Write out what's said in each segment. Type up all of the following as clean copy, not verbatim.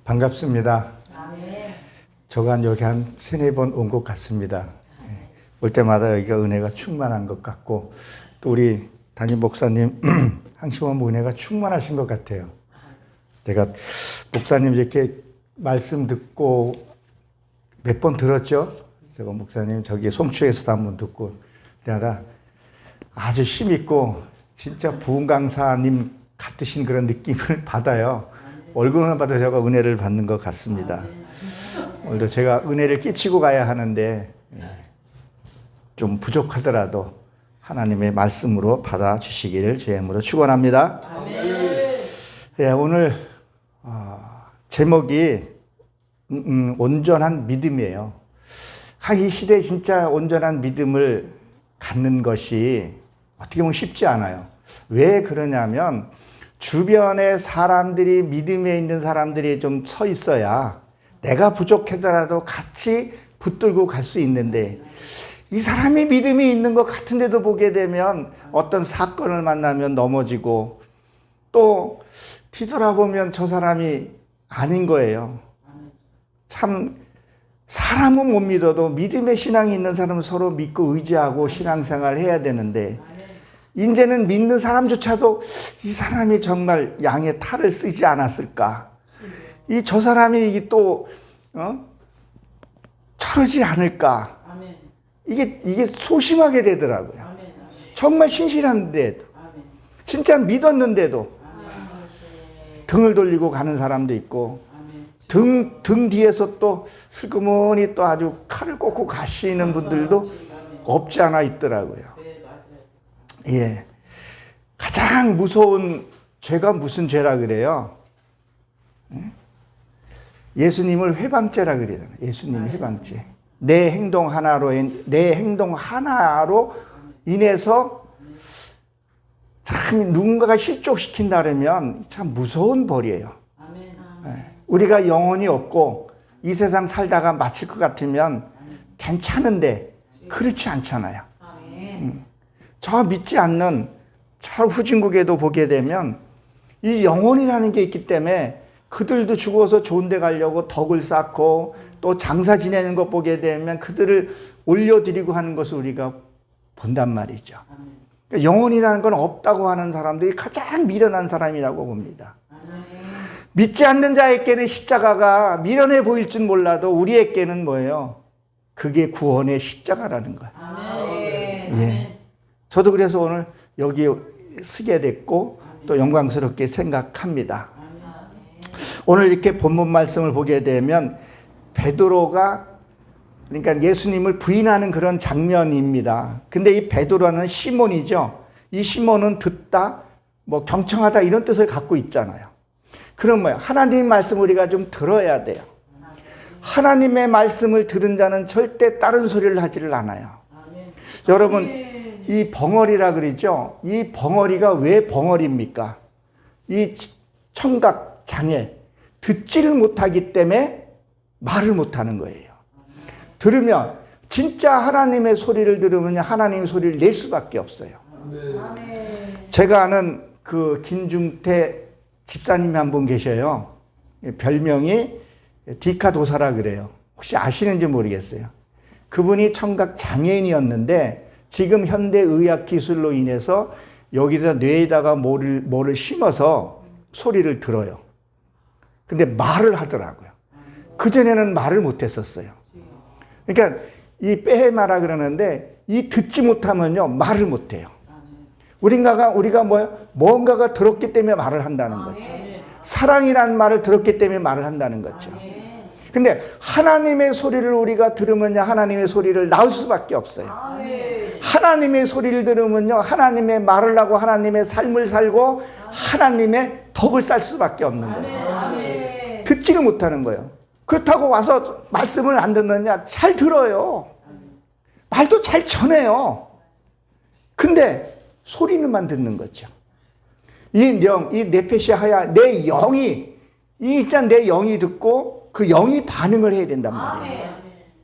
반갑습니다. 아멘. 저가 여기 한 세네 번 온 것 같습니다. 올 때마다 여기가 은혜가 충만한 것 같고, 또 우리 담임 목사님 항시원 은혜가 충만하신 것 같아요. 내가 목사님 이렇게 말씀 듣고 몇 번 들었죠? 제가 목사님 저기 송추에서도 한번 듣고, 내가 아주 힘있고 진짜 부흥 강사님 같으신 그런 느낌을 받아요. 얼굴만 봐도 제가 은혜를 받는 것 같습니다. 오늘도 제가 은혜를 끼치고 가야 하는데 좀 부족하더라도 하나님의 말씀으로 받아주시기를 주의 이름으로 축원합니다. 예, 오늘 제목이 온전한 믿음이에요. 이 시대에 진짜 온전한 믿음을 갖는 것이 어떻게 보면 쉽지 않아요. 왜 그러냐면 주변에 사람들이, 믿음에 있는 사람들이 좀 서 있어야 내가 부족하더라도 같이 붙들고 갈 수 있는데, 이 사람이 믿음이 있는 것 같은데도 보게 되면 어떤 사건을 만나면 넘어지고, 또 뒤돌아보면 저 사람이 아닌 거예요. 참 사람은 못 믿어도 믿음의 신앙이 있는 사람은 서로 믿고 의지하고 신앙생활을 해야 되는데, 이제는 믿는 사람조차도 이 사람이 정말 양의 탈을 쓰지 않았을까? 저 사람이 또 저러지 않을까? 이게 소심하게 되더라고요. 정말 신실한데도, 진짜 믿었는데도 등을 돌리고 가는 사람도 있고, 등 뒤에서 또 슬그머니 또 아주 칼을 꽂고 가시는 분들도 없지 않아 있더라고요. 예, 가장 무서운 죄가 무슨 죄라 그래요? 예수님을 회방죄라 그래요. 예수님 회방죄. 내 행동 하나로 인해서 참 누군가가 실족시킨다면 참 무서운 벌이에요. 우리가 영혼이 없고 이 세상 살다가 마칠 것 같으면 괜찮은데 그렇지 않잖아요. 저 믿지 않는 저 후진국에도 보게 되면 이 영혼이라는 게 있기 때문에 그들도 죽어서 좋은 데 가려고 덕을 쌓고 또 장사 지내는 것 보게 되면 그들을 올려드리고 하는 것을 우리가 본단 말이죠. 그러니까 영혼이라는 건 없다고 하는 사람들이 가장 미련한 사람이라고 봅니다. 믿지 않는 자에게는 십자가가 미련해 보일 줄 몰라도 우리에게는 뭐예요? 그게 구원의 십자가라는 거예요. 예. 저도 그래서 오늘 여기 서게 됐고 또 영광스럽게 생각합니다. 오늘 이렇게 본문 말씀을 보게 되면 베드로가, 그러니까 예수님을 부인하는 그런 장면입니다. 근데 이 베드로는 시몬이죠. 이 시몬은 듣다, 뭐 경청하다 이런 뜻을 갖고 있잖아요. 그럼 뭐예요? 하나님의 말씀을 우리가 좀 들어야 돼요. 하나님의 말씀을 들은 자는 절대 다른 소리를 하지를 않아요. 여러분, 이 벙어리라 그러죠? 이 벙어리가 왜 벙어리입니까? 이 청각 장애, 듣지를 못하기 때문에 말을 못하는 거예요. 들으면, 진짜 하나님의 소리를 들으면 하나님의 소리를 낼 수밖에 없어요. 제가 아는 그 김중태 집사님이 한 분 계셔요. 별명이 디카도사라 그래요. 혹시 아시는지 모르겠어요. 그분이 청각 장애인이었는데 지금 현대의학 기술로 인해서 여기다 뇌에다가 뭐를 심어서 소리를 들어요. 근데 말을 하더라고요. 그전에는 말을 못했었어요. 그러니까 이 빼해마라 그러는데 이 듣지 못하면요 말을 못해요. 우리가 뭔가가 들었기 때문에 말을 한다는 거죠. 사랑이라는 말을 들었기 때문에 말을 한다는 거죠. 근데 하나님의 소리를 우리가 들으면요 하나님의 소리를 나올 수밖에 없어요. 하나님의 소리를 들으면요 하나님의 말을 하고 하나님의 삶을 살고 하나님의 덕을 쌓을 수밖에 없는 거예요. 듣지를 못하는 거예요. 그렇다고 와서 말씀을 안 듣느냐? 잘 들어요. 말도 잘 전해요. 근데 소리는만 듣는 거죠. 이 네페시 하야, 내 영이, 내 영이 듣고 그 영이 반응을 해야 된단 말이에요.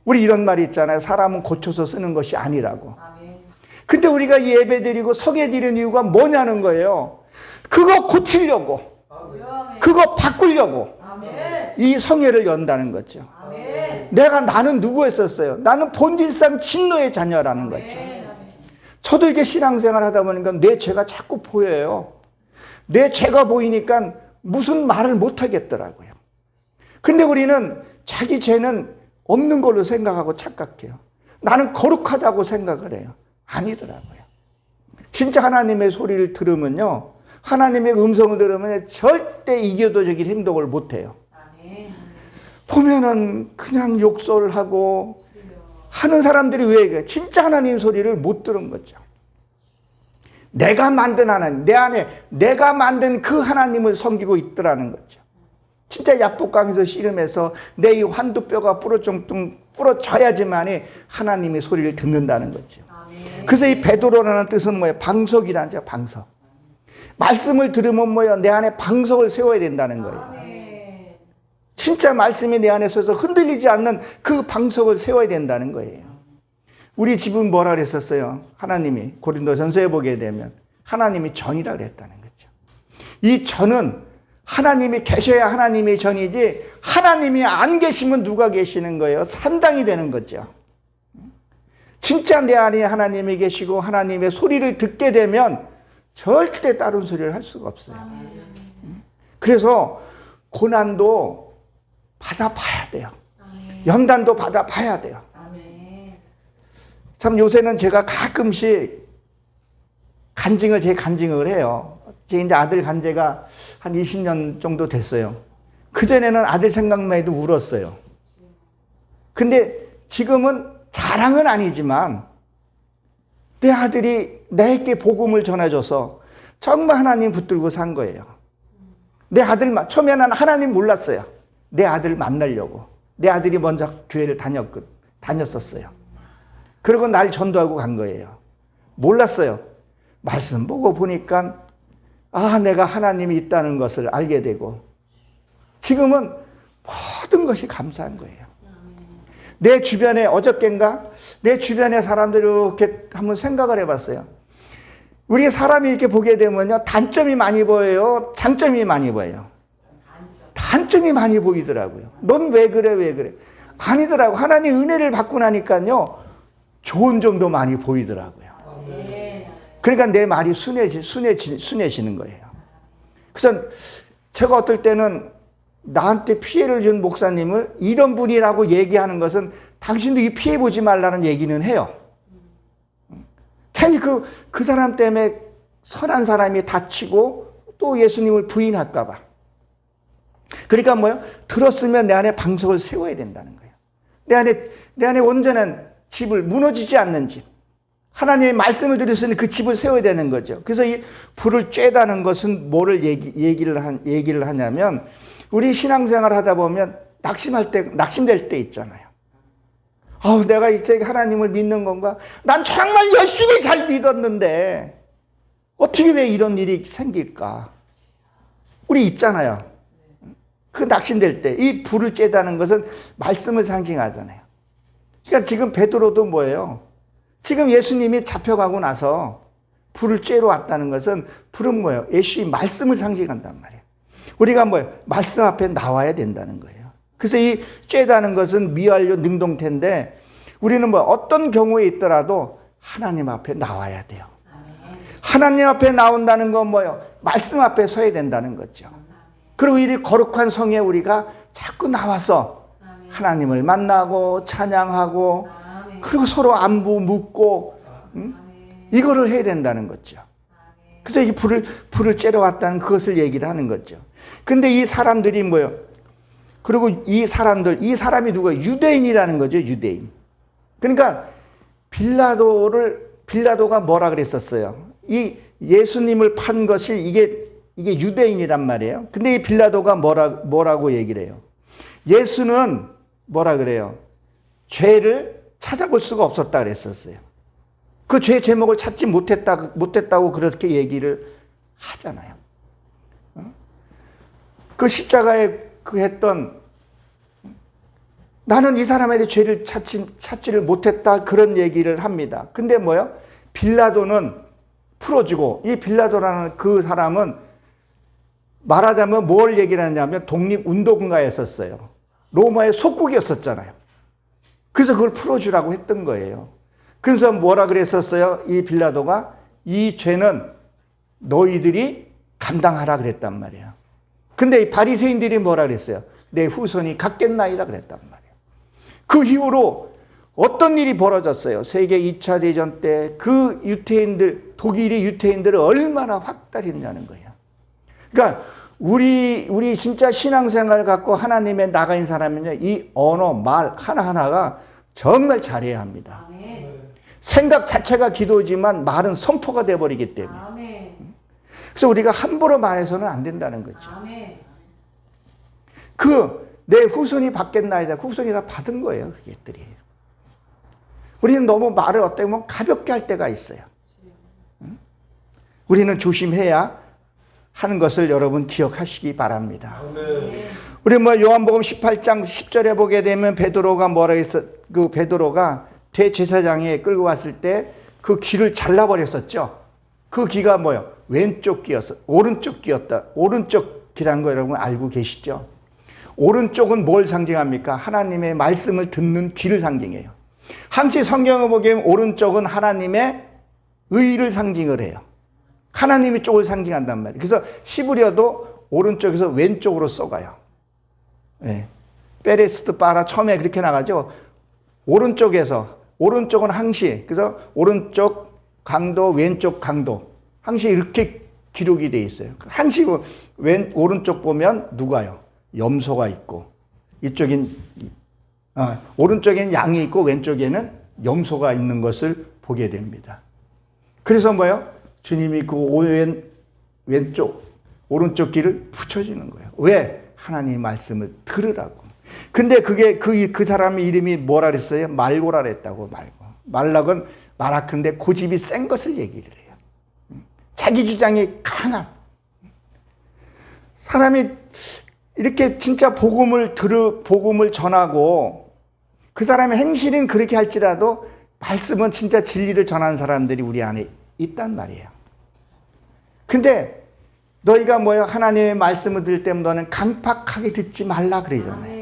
우리 이런 말이 있잖아요. 사람은 고쳐서 쓰는 것이 아니라고. 근데 우리가 예배 드리고 성회 드리는 이유가 뭐냐는 거예요. 그거 고치려고. 그거 바꾸려고. 이 성회를 연다는 거죠. 나는 누구였었어요? 나는 본질상 진노의 자녀라는 거죠. 저도 이렇게 신앙생활 하다 보니까 내 죄가 자꾸 보여요. 내 죄가 보이니까 무슨 말을 못 하겠더라고요. 근데 우리는 자기 죄는 없는 걸로 생각하고 착각해요. 나는 거룩하다고 생각을 해요. 아니더라고요. 진짜 하나님의 소리를 들으면요, 하나님의 음성을 들으면 절대 이교도적인 행동을 못 해요. 보면은 그냥 욕설을 하고 하는 사람들이 왜 그래? 진짜 하나님 소리를 못 들은 거죠. 내가 만든 하나님, 내 안에 내가 만든 그 하나님을 섬기고 있더라는 거죠. 진짜 야복강에서 씨름해서 내 이 환두뼈가 부러져야지만이 하나님의 소리를 듣는다는 거죠. 그래서 이 베드로라는 뜻은 뭐예요? 방석이라는 거죠. 방석. 말씀을 들으면 뭐예요? 내 안에 방석을 세워야 된다는 거예요. 진짜 말씀이 내 안에 서서 흔들리지 않는 그 방석을 세워야 된다는 거예요. 우리 집은 뭐라 그랬었어요? 하나님이 고린도전서에 보게 되면 하나님이 전이라 그랬다는 거죠. 이 전은 하나님이 계셔야 하나님이 전이지, 하나님이 안 계시면 누가 계시는 거예요? 산당이 되는 거죠. 진짜 내 안에 하나님이 계시고 하나님의 소리를 듣게 되면 절대 다른 소리를 할 수가 없어요. 그래서 고난도 받아봐야 돼요. 연단도 받아봐야 돼요. 참 요새는 제가 가끔씩 제 간증을 해요. 제 이제 아들 간제가 한 20년 정도 됐어요. 그전에는 아들 생각만 해도 울었어요. 근데 지금은 자랑은 아니지만 내 아들이 내게 복음을 전해줘서 정말 하나님 붙들고 산 거예요. 내 아들, 처음에는 하나님 몰랐어요. 내 아들 만나려고. 내 아들이 먼저 교회를 다녔었어요. 그리고 날 전도하고 간 거예요. 몰랐어요. 말씀 보고 보니까 내가 하나님이 있다는 것을 알게 되고 지금은 모든 것이 감사한 거예요. 내 주변에 어저께인가 내 주변의 사람들이 이렇게 한번 생각을 해봤어요. 우리 사람이 이렇게 보게 되면요, 단점이 많이 보여요, 장점이 많이 보여요. 단점이 많이 보이더라고요. 넌 왜 그래, 왜 그래? 아니더라고. 하나님 은혜를 받고 나니까요, 좋은 점도 많이 보이더라고요. 그러니까 내 말이 순해지는 거예요. 그래서 제가 어떨 때는 나한테 피해를 준 목사님을 이런 분이라고 얘기하는 것은 당신도 이 피해 보지 말라는 얘기는 해요. 괜히 그 사람 때문에 선한 사람이 다치고 또 예수님을 부인할까 봐. 그러니까 뭐요? 들었으면 내 안에 방석을 세워야 된다는 거예요. 내 안에 온전한 집을, 무너지지 않는 집. 하나님의 말씀을 들었으니 그 집을 세워야 되는 거죠. 그래서 이 불을 쬐다는 것은 뭐를 얘기를 하냐면, 우리 신앙생활 하다 보면 낙심될 때 있잖아요. 내가 이제 하나님을 믿는 건가? 난 정말 열심히 잘 믿었는데 어떻게 왜 이런 일이 생길까? 우리 있잖아요. 그 낙심될 때 이 불을 쬐다는 것은 말씀을 상징하잖아요. 그러니까 지금 베드로도 뭐예요? 지금 예수님이 잡혀가고 나서 불을 쬐러 왔다는 것은, 불은 뭐예요? 예수의 말씀을 상징한단 말이에요. 우리가 뭐예요? 말씀 앞에 나와야 된다는 거예요. 그래서 이 쬐다는 것은 미완료 능동태인데, 우리는 뭐 어떤 경우에 있더라도 하나님 앞에 나와야 돼요. 하나님 앞에 나온다는 건 뭐예요? 말씀 앞에 서야 된다는 거죠. 그리고 이 거룩한 성에 우리가 자꾸 나와서 하나님을 만나고 찬양하고, 그리고 서로 안부 묻고, 이거를 해야 된다는 거죠. 그래서 이 불을 쬐러 왔다는 그것을 얘기를 하는 거죠. 근데 이 사람들이 뭐예요? 그리고 이 사람이 누구예요? 유대인이라는 거죠, 유대인. 그러니까 빌라도가 뭐라 그랬었어요? 이 예수님을 판 것이 이게 유대인이란 말이에요. 근데 이 빌라도가 뭐라고 얘기를 해요? 예수는 뭐라 그래요? 죄를 찾아볼 수가 없었다 그랬었어요. 그 죄 제목을 찾지 못했다고 그렇게 얘기를 하잖아요. 그 십자가에 했던, 나는 이 사람에 대해 죄를 찾지를 못했다, 그런 얘기를 합니다. 근데 뭐요? 빌라도는 풀어주고, 이 빌라도라는 그 사람은 말하자면 뭘 얘기를 하냐면 독립운동가였었어요. 로마의 속국이었었잖아요. 그래서 그걸 풀어주라고 했던 거예요. 그래서 뭐라 그랬었어요? 이 빌라도가 이 죄는 너희들이 감당하라 그랬단 말이에요. 근데 이 바리새인들이 뭐라 그랬어요? 내 후손이 갖겠나이다 그랬단 말이에요. 그 이후로 어떤 일이 벌어졌어요? 세계 2차 대전 때 그 유태인들, 독일이 유태인들을 얼마나 확달했냐는 거예요. 그러니까 우리 진짜 신앙생활을 갖고 하나님에 나가 있는 사람은요, 이 언어, 말 하나하나가 정말 잘해야 합니다. 아멘. 생각 자체가 기도지만 말은 선포가 돼버리기 때문에. 아멘. 그래서 우리가 함부로 말해서는 안 된다는 거죠. 아멘. 내 후손이 받겠나이다. 후손이 다 받은 거예요, 그게들이. 우리는 너무 말을 어떻게 보면 가볍게 할 때가 있어요. 우리는 조심해야 하는 것을 여러분 기억하시기 바랍니다. 우리 요한복음 18장 10절에 보게 되면 베드로가 뭐라 했어? 그 베드로가 대제사장에 끌고 왔을 때 그 귀를 잘라버렸었죠. 그 귀가 뭐요? 왼쪽 귀였어. 오른쪽 귀였다. 오른쪽 귀란 거 여러분 알고 계시죠? 오른쪽은 뭘 상징합니까? 하나님의 말씀을 듣는 귀를 상징해요. 항시 성경을 보기엔 오른쪽은 하나님의 의를 상징을 해요. 하나님의 쪽을 상징한단 말이에요. 그래서 히브리어도 오른쪽에서 왼쪽으로 써가요. 네. 페레스트 바라 처음에 그렇게 나가죠. 오른쪽은 항시, 그래서 오른쪽 강도, 왼쪽 강도. 항시 이렇게 기록이 돼 있어요. 항시 오른쪽 보면 누가요? 염소가 있고, 오른쪽에는 양이 있고, 왼쪽에는 염소가 있는 것을 보게 됩니다. 그래서 뭐예요? 주님이 그 오른쪽 귀를 붙여주는 거예요. 왜? 하나님의 말씀을 들으라고. 근데 그게 그 사람의 이름이 뭐라 그랬어요? 말고라 그랬다고. 말락은 말하건대 고집이 센 것을 얘기를 해요. 자기 주장이 강한 사람이 이렇게 진짜 복음을 전하고 그 사람의 행실은 그렇게 할지라도 말씀은 진짜 진리를 전하는 사람들이 우리 안에 있단 말이에요. 근데 너희가 뭐예요? 하나님의 말씀을 들을 때 너는 강팍하게 듣지 말라 그러잖아요.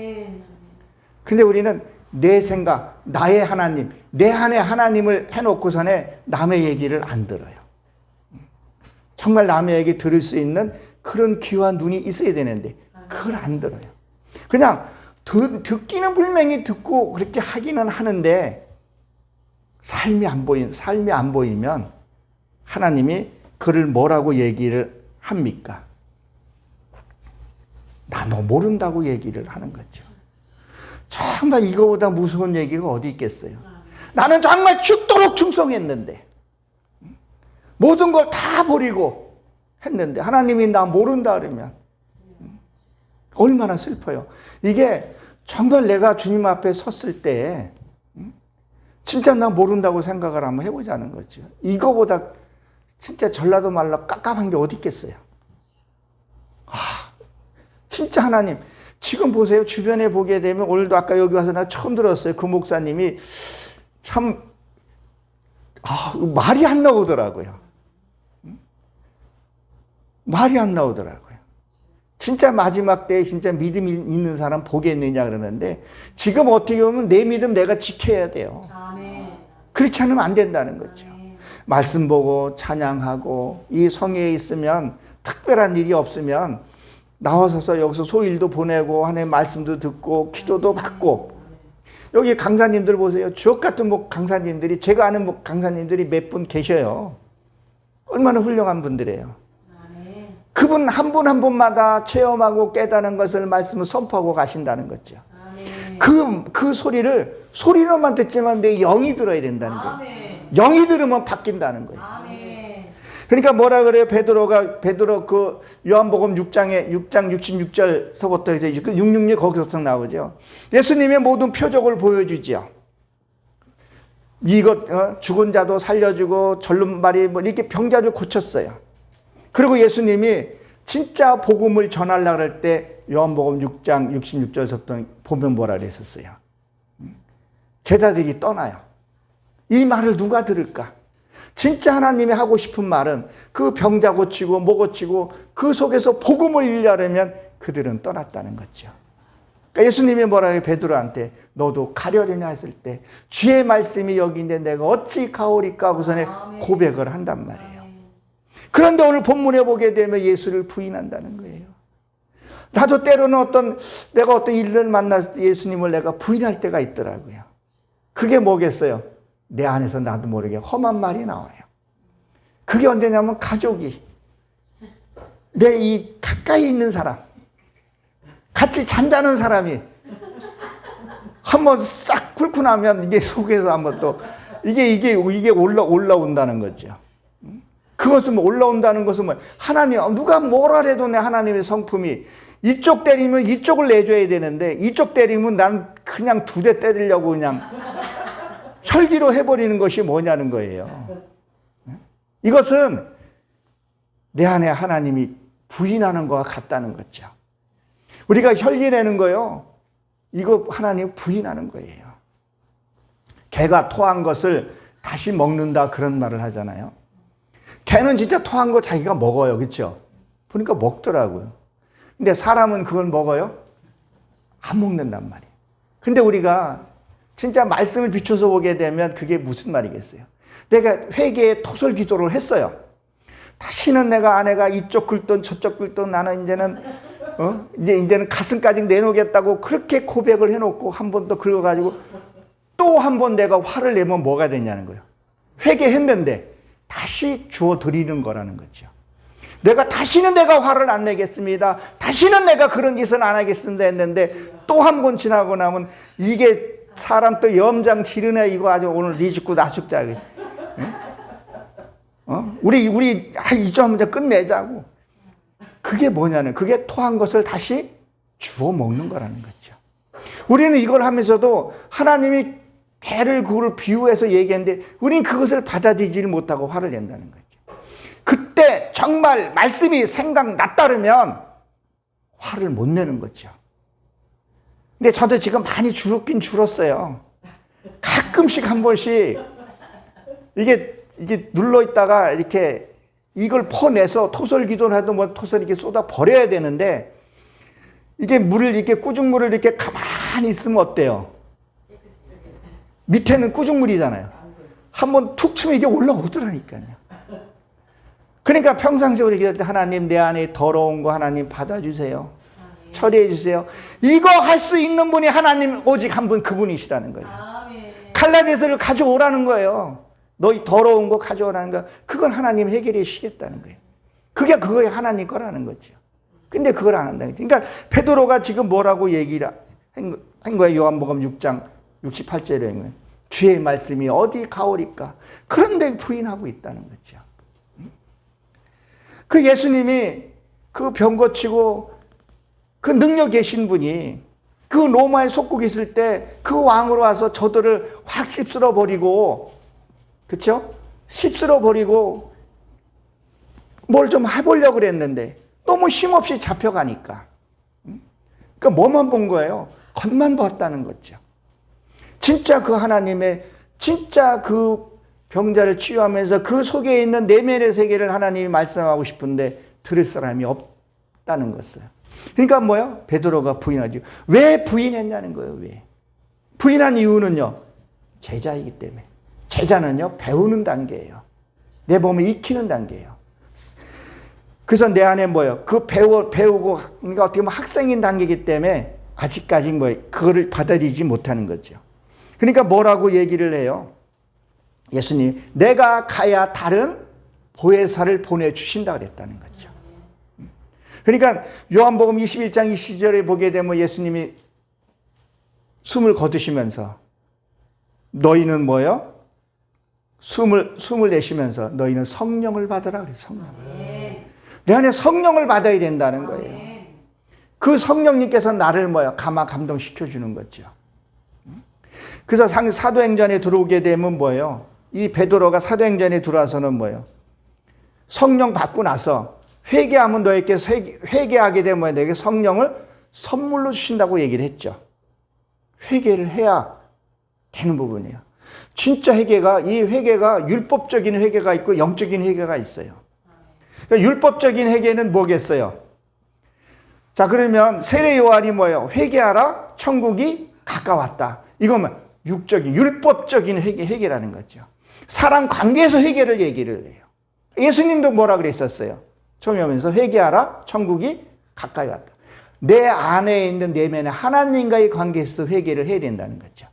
근데 우리는 내 생각, 나의 하나님, 내 안에 하나님을 해놓고서는 남의 얘기를 안 들어요. 정말 남의 얘기 들을 수 있는 그런 귀와 눈이 있어야 되는데 그걸 안 들어요. 그냥 듣기는 분명히 듣고 그렇게 하기는 하는데 삶이 안 보이면 하나님이 그를 뭐라고 얘기를 합니까? 나 너 모른다고 얘기를 하는 거죠. 정말 이거보다 무서운 얘기가 어디 있겠어요? 나는 정말 죽도록 충성했는데 모든 걸 다 버리고 했는데 하나님이 나 모른다 그러면 얼마나 슬퍼요. 이게 정말 내가 주님 앞에 섰을 때 진짜 나 모른다고 생각을 한번 해보자는 거죠. 이거보다 진짜 전라도 말로 깝깝한 게 어디 있겠어요. 진짜 하나님 지금 보세요. 주변에 보게 되면 오늘도 아까 여기 와서 나 처음 들었어요. 그 목사님이 참 말이 안 나오더라고요. 말이 안 나오더라고요. 진짜 마지막 때에 진짜 믿음이 있는 사람 보겠느냐 그러는데 지금 어떻게 보면 내 믿음 내가 지켜야 돼요. 아멘. 그렇지 않으면 안 된다는 거죠. 아멘. 말씀 보고 찬양하고 이 성회에 있으면 특별한 일이 없으면 나와서서 여기서 소일도 보내고 하나님의 말씀도 듣고 기도도 받고 여기 강사님들 보세요. 주옥 같은 강사님들이 제가 아는 강사님들이 몇 분 계셔요. 얼마나 훌륭한 분들이에요. 그분 한 분 한 분마다 체험하고 깨닫는 것을 말씀을 선포하고 가신다는 거죠. 그 소리로만 듣지만 내 영이 들어야 된다는 거예요. 영이 들으면 바뀐다는 거예요. 그러니까 뭐라 그래요? 베드로 그 요한복음 6장 66절서부터 이제 666 거기서부터 나오죠. 예수님의 모든 표적을 보여주죠. 이것 죽은 자도 살려주고 절름발이 이렇게 병자를 고쳤어요. 그리고 예수님이 진짜 복음을 전하려고 할 때 요한복음 6장 66절서부터 보면 뭐라 그랬었어요. 제자들이 떠나요. 이 말을 누가 들을까? 진짜 하나님이 하고 싶은 말은 그 병자 고치고 뭐 고치고 그 속에서 복음을 일려하려면 그들은 떠났다는 거죠. 그러니까 예수님이 뭐라 해요? 베드로한테 너도 가려느냐 했을 때 주의 말씀이 여기 있는데 내가 어찌 가오리까 하고서는 고백을 한단 말이에요. 그런데 오늘 본문에 보게 되면 예수를 부인한다는 거예요. 나도 때로는 내가 어떤 일을 만났을 때 예수님을 내가 부인할 때가 있더라고요. 그게 뭐겠어요? 내 안에서 나도 모르게 험한 말이 나와요. 그게 언제냐면 가족이, 내 이 가까이 있는 사람, 같이 잔다는 사람이 한번 싹 훑고 나면 이게 속에서 한번 또 이게 올라온다는 거죠. 그것은 올라온다는 것은 뭐 하나님, 누가 뭐라 해도 내 하나님의 성품이 이쪽 때리면 이쪽을 내줘야 되는데 이쪽 때리면 난 그냥 두 대 때리려고 그냥 혈기로 해버리는 것이 뭐냐는 거예요. 이것은 내 안에 하나님이 부인하는 것과 같다는 거죠. 우리가 혈기 내는 거요, 이거 하나님 부인하는 거예요. 개가 토한 것을 다시 먹는다 그런 말을 하잖아요. 개는 진짜 토한 거 자기가 먹어요. 그렇죠? 보니까 먹더라고요. 근데 사람은 그걸 먹어요? 안 먹는단 말이에요. 근데 우리가 진짜 말씀을 비춰서 보게 되면 그게 무슨 말이겠어요? 내가 회개에 토설 기도를 했어요. 다시는 내가 아내가 이쪽 긁던 저쪽 긁던 나는 이제는 가슴까지 내놓겠다고 그렇게 고백을 해놓고 한 번 더 긁어가지고 또 한 번 내가 화를 내면 뭐가 되냐는 거예요. 회개했는데 다시 주워 드리는 거라는 거죠. 다시는 내가 화를 안 내겠습니다. 다시는 내가 그런 짓은 안 하겠습니다 했는데 또 한 번 지나고 나면 이게 사람 또 염장 지르네 이거 아주 오늘 네 죽고 나 죽자. 우리 이제 한번 끝내자고. 그게 뭐냐는, 그게 토한 것을 다시 주워 먹는 거라는 거죠. 우리는 이걸 하면서도 하나님이 개를 그걸 비유해서 얘기했는데 우리는 그것을 받아들이지 못하고 화를 낸다는 거죠. 그때 정말 말씀이 생각났다면 화를 못 내는 거죠. 근데 저도 지금 많이 줄었긴 줄었어요. 가끔씩 한 번씩 이게 눌러 있다가 이렇게 이걸 퍼내서 토설 기도를 해도 뭐 토설 이렇게 쏟아 버려야 되는데 이게 물을 이렇게 꾸중물을 이렇게 가만히 있으면 어때요? 밑에는 꾸중물이잖아요. 한번 툭 치면 이게 올라오더라니까요. 그러니까 평상시에 얘기할 때 하나님 내 안에 더러운 거 하나님 받아주세요. 처리해 주세요. 이거 할 수 있는 분이 하나님 오직 한 분, 그분이시라는 거예요. 칼라데스를 가져오라는 거예요. 너희 더러운 거 가져오라는 거. 그건 하나님 해결해 주시겠다는 거예요. 그게 하나님 거라는 거죠. 근데 그걸 안 한다는 거죠. 그러니까 베드로가 지금 뭐라고 얘기를 한 거예요. 요한복음 6장 68절에 한 거예요. 주의 말씀이 어디 가오리까? 그런데 부인하고 있다는 거죠. 그 예수님이 그 병 고치고 그 능력 계신 분이 그 로마에 속국 있을 때 그 왕으로 와서 저들을 확 씹쓸어 버리고, 그렇죠? 씹쓸어 버리고 뭘 좀 해보려고 그랬는데 너무 힘없이 잡혀가니까. 그러니까 뭐만 본 거예요? 겉만 봤다는 거죠. 진짜 그 하나님의 진짜 그 병자를 치유하면서 그 속에 있는 내면의 세계를 하나님이 말씀하고 싶은데 들을 사람이 없다는 것을. 그러니까 뭐요? 베드로가 부인하죠. 왜 부인했냐는 거예요. 왜? 부인한 이유는요, 제자이기 때문에. 제자는요, 배우는 단계예요. 내 몸을 익히는 단계예요. 그래서 내 안에 뭐예요? 그 배우고, 그러니까 어떻게 보면 학생인 단계이기 때문에 아직까지 그거를 받아들이지 못하는 거죠. 그러니까 뭐라고 얘기를 해요? 예수님이 내가 가야 다른 보혜사를 보내주신다 그랬다는 거죠. 그러니까 요한복음 21장 20절에 보게 되면 예수님이 숨을 거두시면서 너희는 뭐예요? 숨을 내쉬면서 너희는 성령을 받으라 그래서 성령을. 내 안에 성령을 받아야 된다는 거예요. 그 성령님께서 나를 감동시켜 주는 거죠. 그래서 사도행전에 들어오게 되면 뭐예요? 이 베드로가 사도행전에 들어와서는 뭐예요? 성령 받고 나서 회개하면 너에게 회개하게 되면 너에게 성령을 선물로 주신다고 얘기를 했죠. 회개를 해야 되는 부분이에요. 진짜 회개가, 이 회개가 율법적인 회개가 있고 영적인 회개가 있어요. 그러니까 율법적인 회개는 뭐겠어요? 자, 그러면 세례 요한이 뭐예요? 회개하라, 천국이 가까웠다. 이거면 육적인, 율법적인 회개라는 거죠. 사람 관계에서 회개를 얘기를 해요. 예수님도 뭐라 그랬었어요? 처음에 오면서 회개하라, 천국이 가까이 왔다. 내 안에 있는 내면의 하나님과의 관계에서도 회개를 해야 된다는 거죠.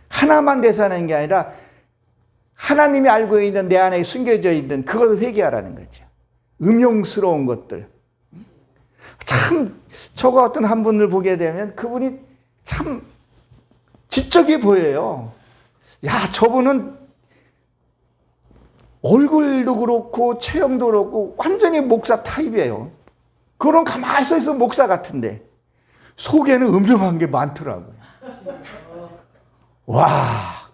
하나만 돼서 하는 게 아니라 하나님이 알고 있는 내 안에 숨겨져 있는 그것을 회개하라는 거죠. 음용스러운 것들. 참 저거 어떤 한 분을 보게 되면 그분이 참 지적이 보여요. 야, 저분은 얼굴도 그렇고 체형도 그렇고 완전히 목사 타입이에요. 그런 가만히 서 있으면 목사 같은데 속에는 음흉한 게 많더라고요. 와,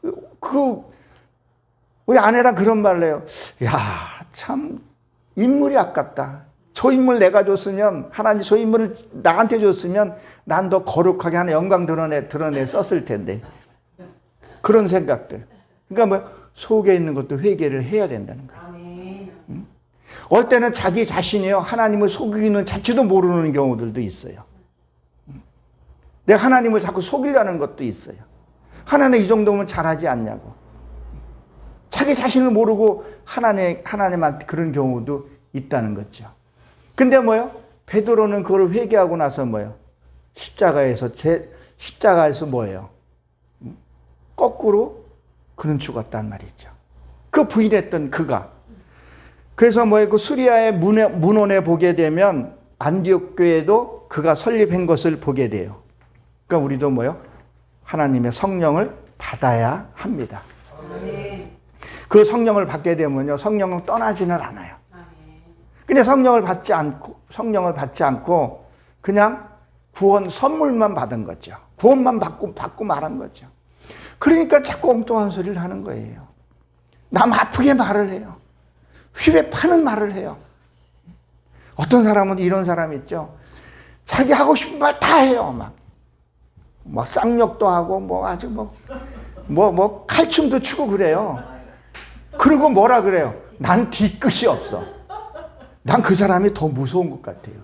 우리 아내랑 그런 말을 해요. 야, 참 인물이 아깝다. 저 인물 내가 줬으면, 하나님 저 인물을 나한테 줬으면 난 더 거룩하게 하는 영광 드러내 썼을 텐데. 그런 생각들. 그러니까 뭐 속에 있는 것도 회개를 해야 된다는 거예요. 어떨 때는 자기 자신이요, 하나님을 속이는 자체도 모르는 경우들도 있어요. 내가 하나님을 자꾸 속이려는 것도 있어요. 하나님 이 정도면 잘하지 않냐고. 자기 자신을 모르고 하나님한테 그런 경우도 있다는 거죠. 근데 뭐요? 베드로는 그걸 회개하고 나서 뭐요? 십자가에서 뭐예요? 거꾸로 그는 죽었단 말이죠. 그 부인했던 그가. 그래서 뭐예요? 그 수리아의 문헌에 보게 되면 안디옥 교회도 그가 설립한 것을 보게 돼요. 그러니까 우리도 뭐요? 하나님의 성령을 받아야 합니다. 그 성령을 받게 되면요, 성령은 떠나지는 않아요. 근데 성령을 받지 않고 그냥 구원 선물만 받은 거죠. 구원만 받고 말한 거죠. 그러니까 자꾸 엉뚱한 소리를 하는 거예요. 남 아프게 말을 해요. 휘배 파는 말을 해요. 어떤 사람은 이런 사람 있죠. 자기 하고 싶은 말 다 해요. 막 쌍욕도 하고 아주 칼춤도 추고 그래요. 그리고 뭐라 그래요? 난 뒤끝이 없어. 난 그 사람이 더 무서운 것 같아요.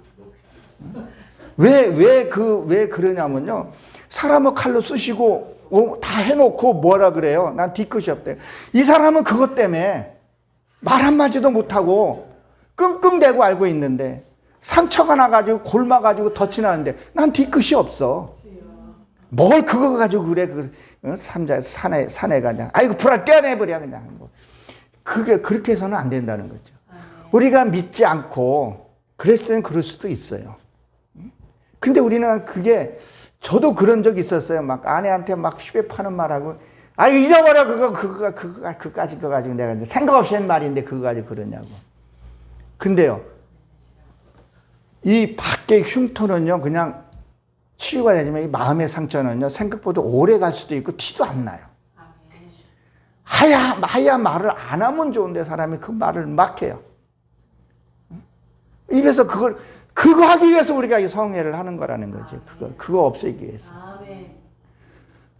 왜 그러냐면요. 사람을 칼로 쑤시고 다 해놓고 뭐라 그래요? 난 뒤끝이 없대요. 이 사람은 그것 때문에 말 한마디도 못하고 끙끙대고 알고 있는데 상처가 나가지고 골마가지고 덫이 나는데 난 뒤끝이 없어. 뭘 그거 가지고 그래? 산에 그냥 아이고 불알 떼어내버려 그냥. 그게 그렇게 해서는 안 된다는 거죠. 우리가 믿지 않고 그랬을 때는 그럴 수도 있어요. 근데 우리는 그게 저도 그런 적이 있었어요. 막 아내한테 막 휘배 파는 말하고 잊어버려 그거까지 그거 가지고 내가 이제 생각 없이 한 말인데 그거 가지고 그러냐고. 근데요, 이 밖의 흉터는요 그냥 치유가 되지만 이 마음의 상처는요 생각보다 오래 갈 수도 있고 티도 안 나요. 하야 말을 안 하면 좋은데 사람이 그 말을 막 해요. 입에서 그거 하기 위해서 우리가 이 성회를 하는 거라는 거죠. 그거 없애기 위해서.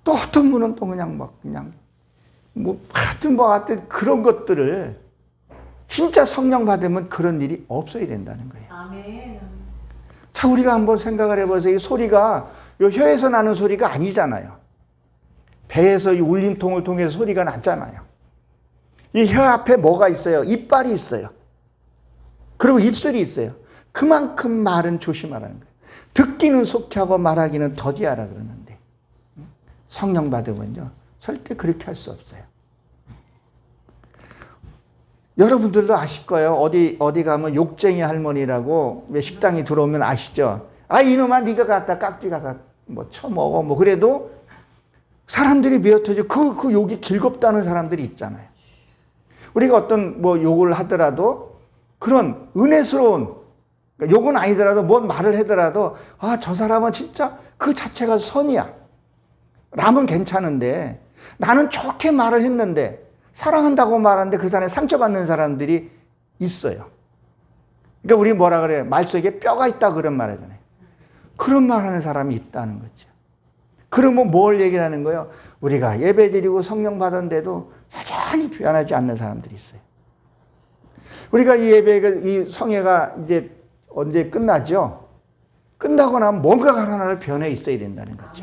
또 어떤 분은 또 하여튼 그런 것들을 진짜 성령 받으면 그런 일이 없어야 된다는 거예요. 자, 우리가 한번 생각을 해보세요. 이 소리가 이 혀에서 나는 소리가 아니잖아요. 배에서 이 울림통을 통해서 소리가 났잖아요. 이 혀 앞에 뭐가 있어요? 이빨이 있어요. 그리고 입술이 있어요. 그만큼 말은 조심하라는 거예요. 듣기는 속하고 말하기는 더디하라 그러는데 성령 받으면요 절대 그렇게 할 수 없어요. 여러분들도 아실 거예요. 어디 가면 욕쟁이 할머니라고 왜 식당에 들어오면 아시죠? 이놈아 네가 갖다 깍지 갖다 쳐먹어 그래도 사람들이 미어터져 그 욕이 즐겁다는 사람들이 있잖아요. 우리가 어떤 욕을 하더라도 그런 은혜스러운 욕은 아니더라도 뭔 말을 하더라도 저 사람은 진짜 그 자체가 선이야 라면 괜찮은데 나는 좋게 말을 했는데 사랑한다고 말하는데 그 사람에 상처받는 사람들이 있어요. 그러니까 우리 뭐라 그래요? 말 속에 뼈가 있다 그런 말 하잖아요. 그런 말 하는 사람이 있다는 거죠. 그러면 뭘 얘기하는 거예요? 우리가 예배 드리고 성령 받았는데도 여전히 변하지 않는 사람들이 있어요. 우리가 이 예배가, 이 성회가 이제 언제 끝나죠? 끝나고 나면 뭔가가 하나를 변해 있어야 된다는 거죠.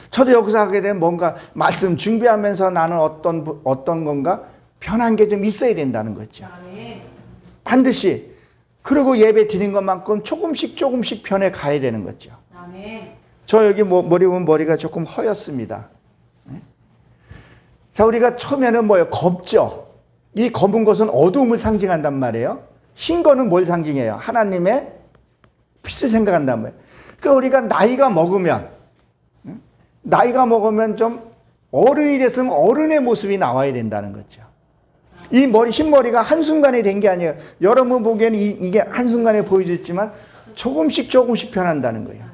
저도 여기서 하게 되면 뭔가 말씀 준비하면서 나는 어떤 건가 변한 게 좀 있어야 된다는 거죠. 반드시. 그리고 예배 드린 것만큼 조금씩 변해 가야 되는 거죠. 저 여기 머리 보면 머리가 조금 허였습니다. 자, 우리가 처음에는 뭐예요? 검죠. 이 검은 것은 어두움을 상징한단 말이에요. 흰 거는 뭘 상징해요? 하나님의 빛을 생각한단 말이에요. 그러니까 우리가 나이가 먹으면 좀 어른이 됐으면 어른의 모습이 나와야 된다는 거죠. 이 흰머리가 한순간에 된 게 아니에요. 여러분 보기에는 이게 한순간에 보여졌지만 조금씩 변한다는 거예요.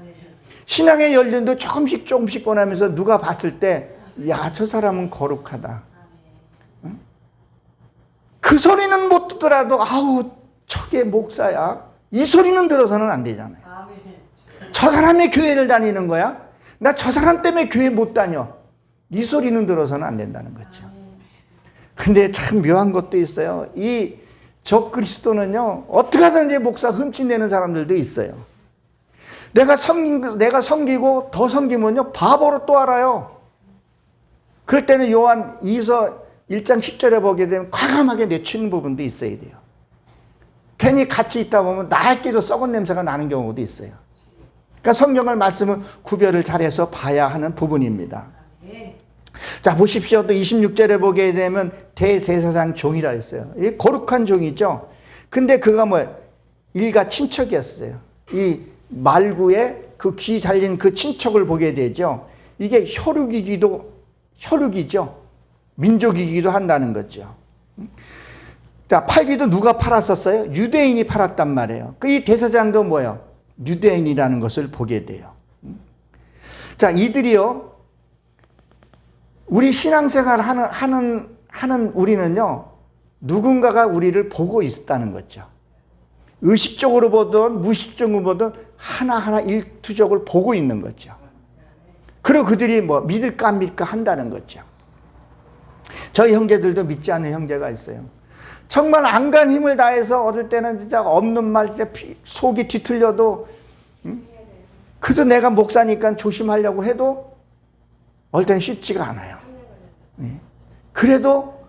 신앙의 연륜도 조금씩 변하면서 누가 봤을 때, 야, 저 사람은 거룩하다. 응? 그 소리는 못 듣더라도, 아우, 저게 목사야. 이 소리는 들어서는 안 되잖아요. 저 사람의 교회를 다니는 거야? 나 저 사람 때문에 교회 못 다녀. 이 소리는 들어서는 안 된다는 거죠. 근데 참 묘한 것도 있어요. 이 적그리스도는요, 어떻게 하든지 목사 흠집내는 사람들도 있어요. 내가 섬기고 더 섬기면요, 바보로 또 알아요. 그럴 때는 요한 2서 1장 10절에 보게 되면 과감하게 내치는 부분도 있어야 돼요. 괜히 같이 있다 보면 나에게도 썩은 냄새가 나는 경우도 있어요. 그러니까 성경을 말씀은 구별을 잘해서 봐야 하는 부분입니다. 자, 보십시오. 또 26절에 보게 되면 대제사장 종이라 했어요. 이 거룩한 종이죠. 근데 그가 뭐예요? 일가 친척이었어요. 이 말구의 그 귀 잘린 그 친척을 보게 되죠. 이게 혈육이죠. 민족이기도 한다는 거죠. 자, 팔기도 누가 팔았었어요? 유대인이 팔았단 말이에요. 이 대제사장도 뭐예요? 유대인이라는 것을 보게 돼요. 자, 이들이요, 우리 신앙생활 하는 우리는요, 누군가가 우리를 보고 있다는 거죠. 의식적으로 보든 무의식적으로 보든 하나하나 일투족을 보고 있는 거죠. 그리고 그들이 뭐 믿을까 안 믿을까 한다는 거죠. 저희 형제들도 믿지 않는 형제가 있어요. 정말 안간 힘을 다해서 얻을 때는 진짜 없는 말, 진짜 속이 뒤틀려도, 그저 내가 목사니까 조심하려고 해도 어떨 때는 쉽지가 않아요. 그래도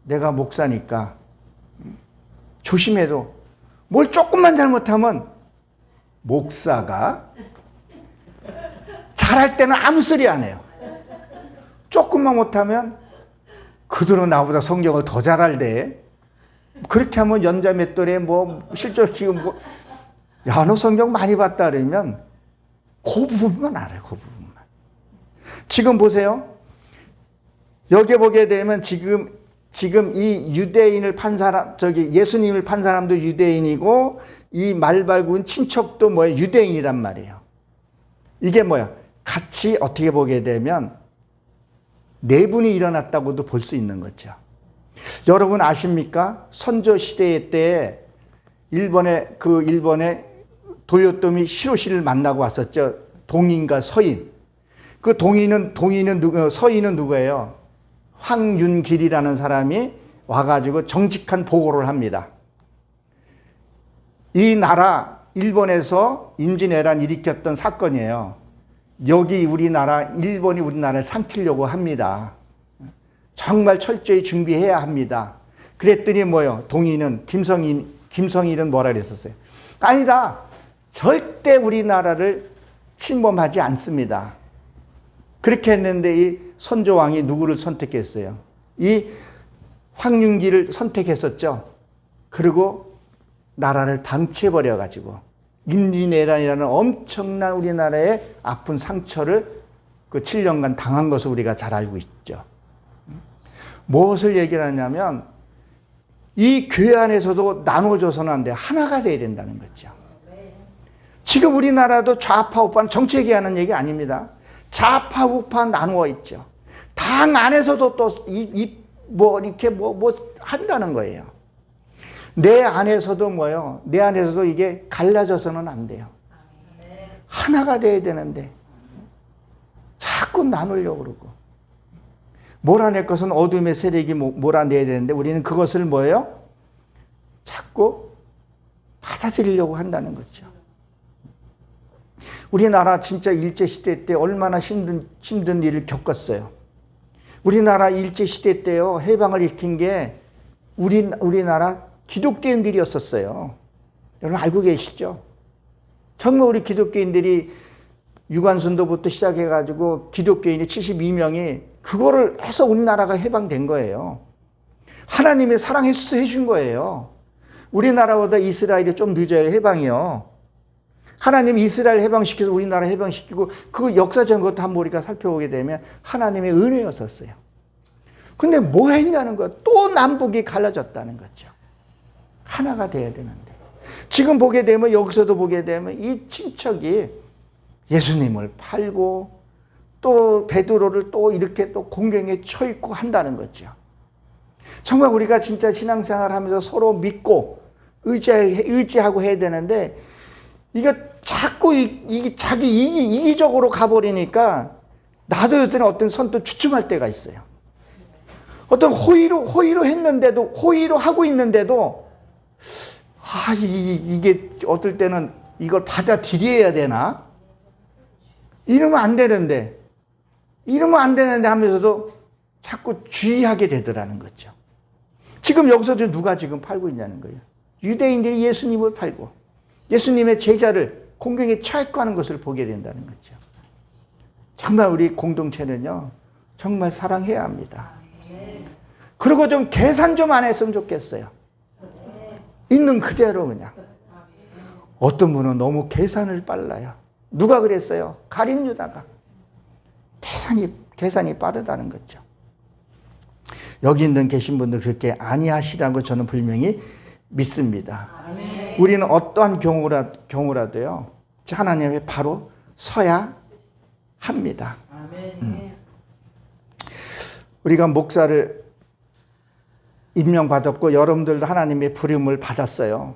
내가 목사니까 조심해도 뭘 조금만 잘못하면 목사가 잘할 때는 아무 소리 안 해요. 조금만 못하면 그들은 나보다 성경을 더 잘할대. 그렇게 하면 연자 맷돌에 뭐 실절 키우고 뭐, 야, 너 성경 많이 봤다 그러면 그 부분만 알아요. 그 부분만. 지금 보세요. 여기 보게 되면 지금 이 유대인을 판 사람, 예수님을 판 사람도 유대인이고 이 말발군 친척도 뭐예요? 유대인이란 말이에요. 이게 뭐야? 같이 어떻게 보게 되면 내분이 일어났다고도 볼 수 있는 거죠. 여러분 아십니까? 선조 시대 때 일본의 도요토미 히로시를 만나고 왔었죠. 동인과 서인. 그 서인은 누구예요? 황윤길이라는 사람이 와가지고 정직한 보고를 합니다. 이 나라 일본에서 임진왜란 일으켰던 사건이에요. 여기 일본이 우리나라를 삼키려고 합니다. 정말 철저히 준비해야 합니다. 그랬더니 뭐요? 동인은 김성일은 뭐라 그랬었어요? 아니다. 절대 우리나라를 침범하지 않습니다. 그렇게 했는데 이 선조왕이 누구를 선택했어요? 이 황윤기를 선택했었죠. 그리고 나라를 방치해버려가지고 임진왜란이라는 엄청난 우리나라의 아픈 상처를 그 7년간 당한 것을 우리가 잘 알고 있죠. 무엇을 얘기를 하냐면 이 교회 안에서도 나눠져서는 안 돼. 하나가 돼야 된다는 거죠. 지금 우리나라도 좌파 우파는 정치 얘기하는 얘기 아닙니다. 좌파 우파 나누어 있죠. 당 안에서도 또 이렇게 한다는 거예요. 내 안에서도 뭐요? 내 안에서도 이게 갈라져서는 안 돼요. 하나가 돼야 되는데 자꾸 나누려고 그러고, 몰아낼 것은 어둠의 세력이 몰아내야 되는데 우리는 그것을 뭐예요? 자꾸 받아들이려고 한다는 거죠. 우리나라 진짜 일제시대 때 얼마나 힘든 일을 겪었어요. 우리나라 일제시대 때요, 해방을 일으킨 게 우리나라 기독교인들이었었어요. 여러분 알고 계시죠? 정말 우리 기독교인들이 유관순도부터 시작해가지고 기독교인이 72명이 그거를 해서 우리나라가 해방된 거예요. 하나님의 사랑해서 해준 거예요. 우리나라보다 이스라엘이 좀 늦어요, 해방이요. 하나님이 이스라엘 해방시켜서 우리나라 해방시키고 그 역사적인 것도 한번 우리가 살펴보게 되면 하나님의 은혜였었어요. 근데 뭐 했냐는 거예요. 또 남북이 갈라졌다는 거죠. 하나가 돼야 되는데. 지금 보게 되면, 여기서도 보게 되면 이 친척이 예수님을 팔고 또 베드로를 또 이렇게 또 공경에 처있고 한다는 거죠. 정말 우리가 진짜 신앙생활 하면서 서로 믿고 의지하고 해야 되는데, 이게 자꾸 이게 자기 이기적으로 가버리니까 나도 요새는 어떤 선도 주춤할 때가 있어요. 어떤 호의로 했는데도, 호의로 하고 있는데도, 이게 어떨 때는 이걸 받아들여야 되나? 이러면 안 되는데 하면서도 자꾸 주의하게 되더라는 거죠. 지금 여기서도 누가 지금 팔고 있냐는 거예요. 유대인들이 예수님을 팔고 예수님의 제자를 공경에 처했고 하는 것을 보게 된다는 거죠. 정말 우리 공동체는요, 정말 사랑해야 합니다. 그리고 좀 계산 좀 안 했으면 좋겠어요. 있는 그대로 그냥. 어떤 분은 너무 계산을 빨라요. 누가 그랬어요? 가룟 유다가. 계산이 빠르다는 거죠. 여기 계신 분들 그렇게 아니하시라고 저는 분명히 믿습니다. 우리는 어떠한 경우라도요, 하나님의 바로 서야 합니다. 우리가 목사를 임명받았고 여러분들도 하나님의 부름을 받았어요.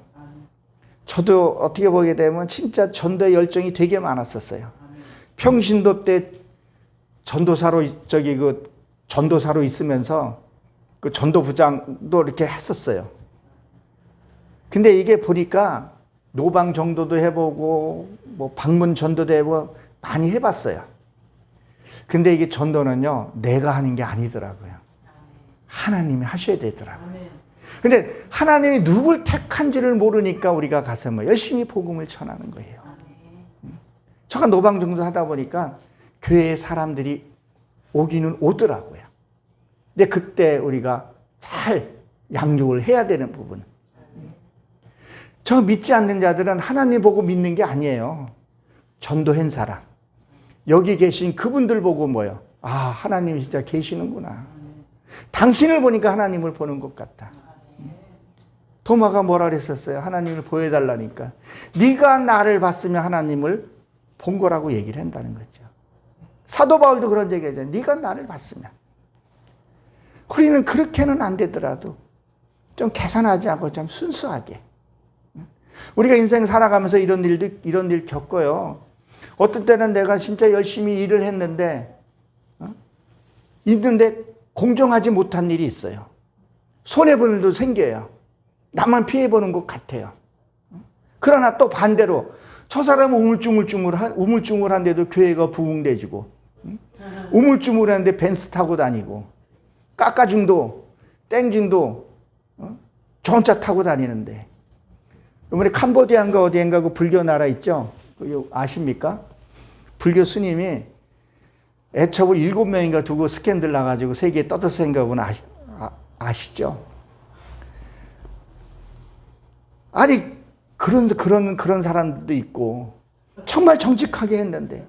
저도 어떻게 보게 되면 진짜 전도의 열정이 되게 많았었어요. 평신도 때 전도사로 있으면서 그 전도부장도 이렇게 했었어요. 근데 이게 보니까 노방 전도도 해보고 뭐 방문 전도도 해보고 많이 해봤어요. 근데 이게 전도는요, 내가 하는 게 아니더라고요. 하나님이 하셔야 되더라고요. 근데 하나님이 누굴 택한지를 모르니까 우리가 가서 뭐 열심히 복음을 전하는 거예요. 제가 노방 전도 하다 보니까 교회에 사람들이 오기는 오더라고요. 근데 그때 우리가 잘 양육을 해야 되는 부분. 저 믿지 않는 자들은 하나님 보고 믿는 게 아니에요. 전도한 사람. 여기 계신 그분들 보고 뭐요? 아, 하나님이 진짜 계시는구나. 당신을 보니까 하나님을 보는 것 같다. 도마가 뭐라 그랬었어요? 하나님을 보여달라니까. 네가 나를 봤으면 하나님을 본 거라고 얘기를 한다는 거죠. 사도 바울도 그런 얘기하잖아요. 네가 나를 봤으면. 우리는 그렇게는 안 되더라도 좀 계산하지 않고 좀 순수하게. 우리가 인생 살아가면서 이런 일 겪어요. 어떤 때는 내가 진짜 열심히 일을 했는데, 공정하지 못한 일이 있어요. 손해보는 일도 생겨요. 나만 피해보는 것 같아요. 그러나 또 반대로 저 사람은 우물쭈물한데도 교회가 부흥돼지고, 우물쭈물한데 벤츠 타고 다니고, 깎아중도 땡중도 좋은 차 타고 다니는데, 이번에 캄보디아인가 어디인가 그 불교 나라 있죠? 아십니까? 불교 스님이 애첩을 7명인가 두고 스캔들 나가지고 세계에 떠들었는가 보나 아시죠? 아니, 그런 사람들도 있고, 정말 정직하게 했는데,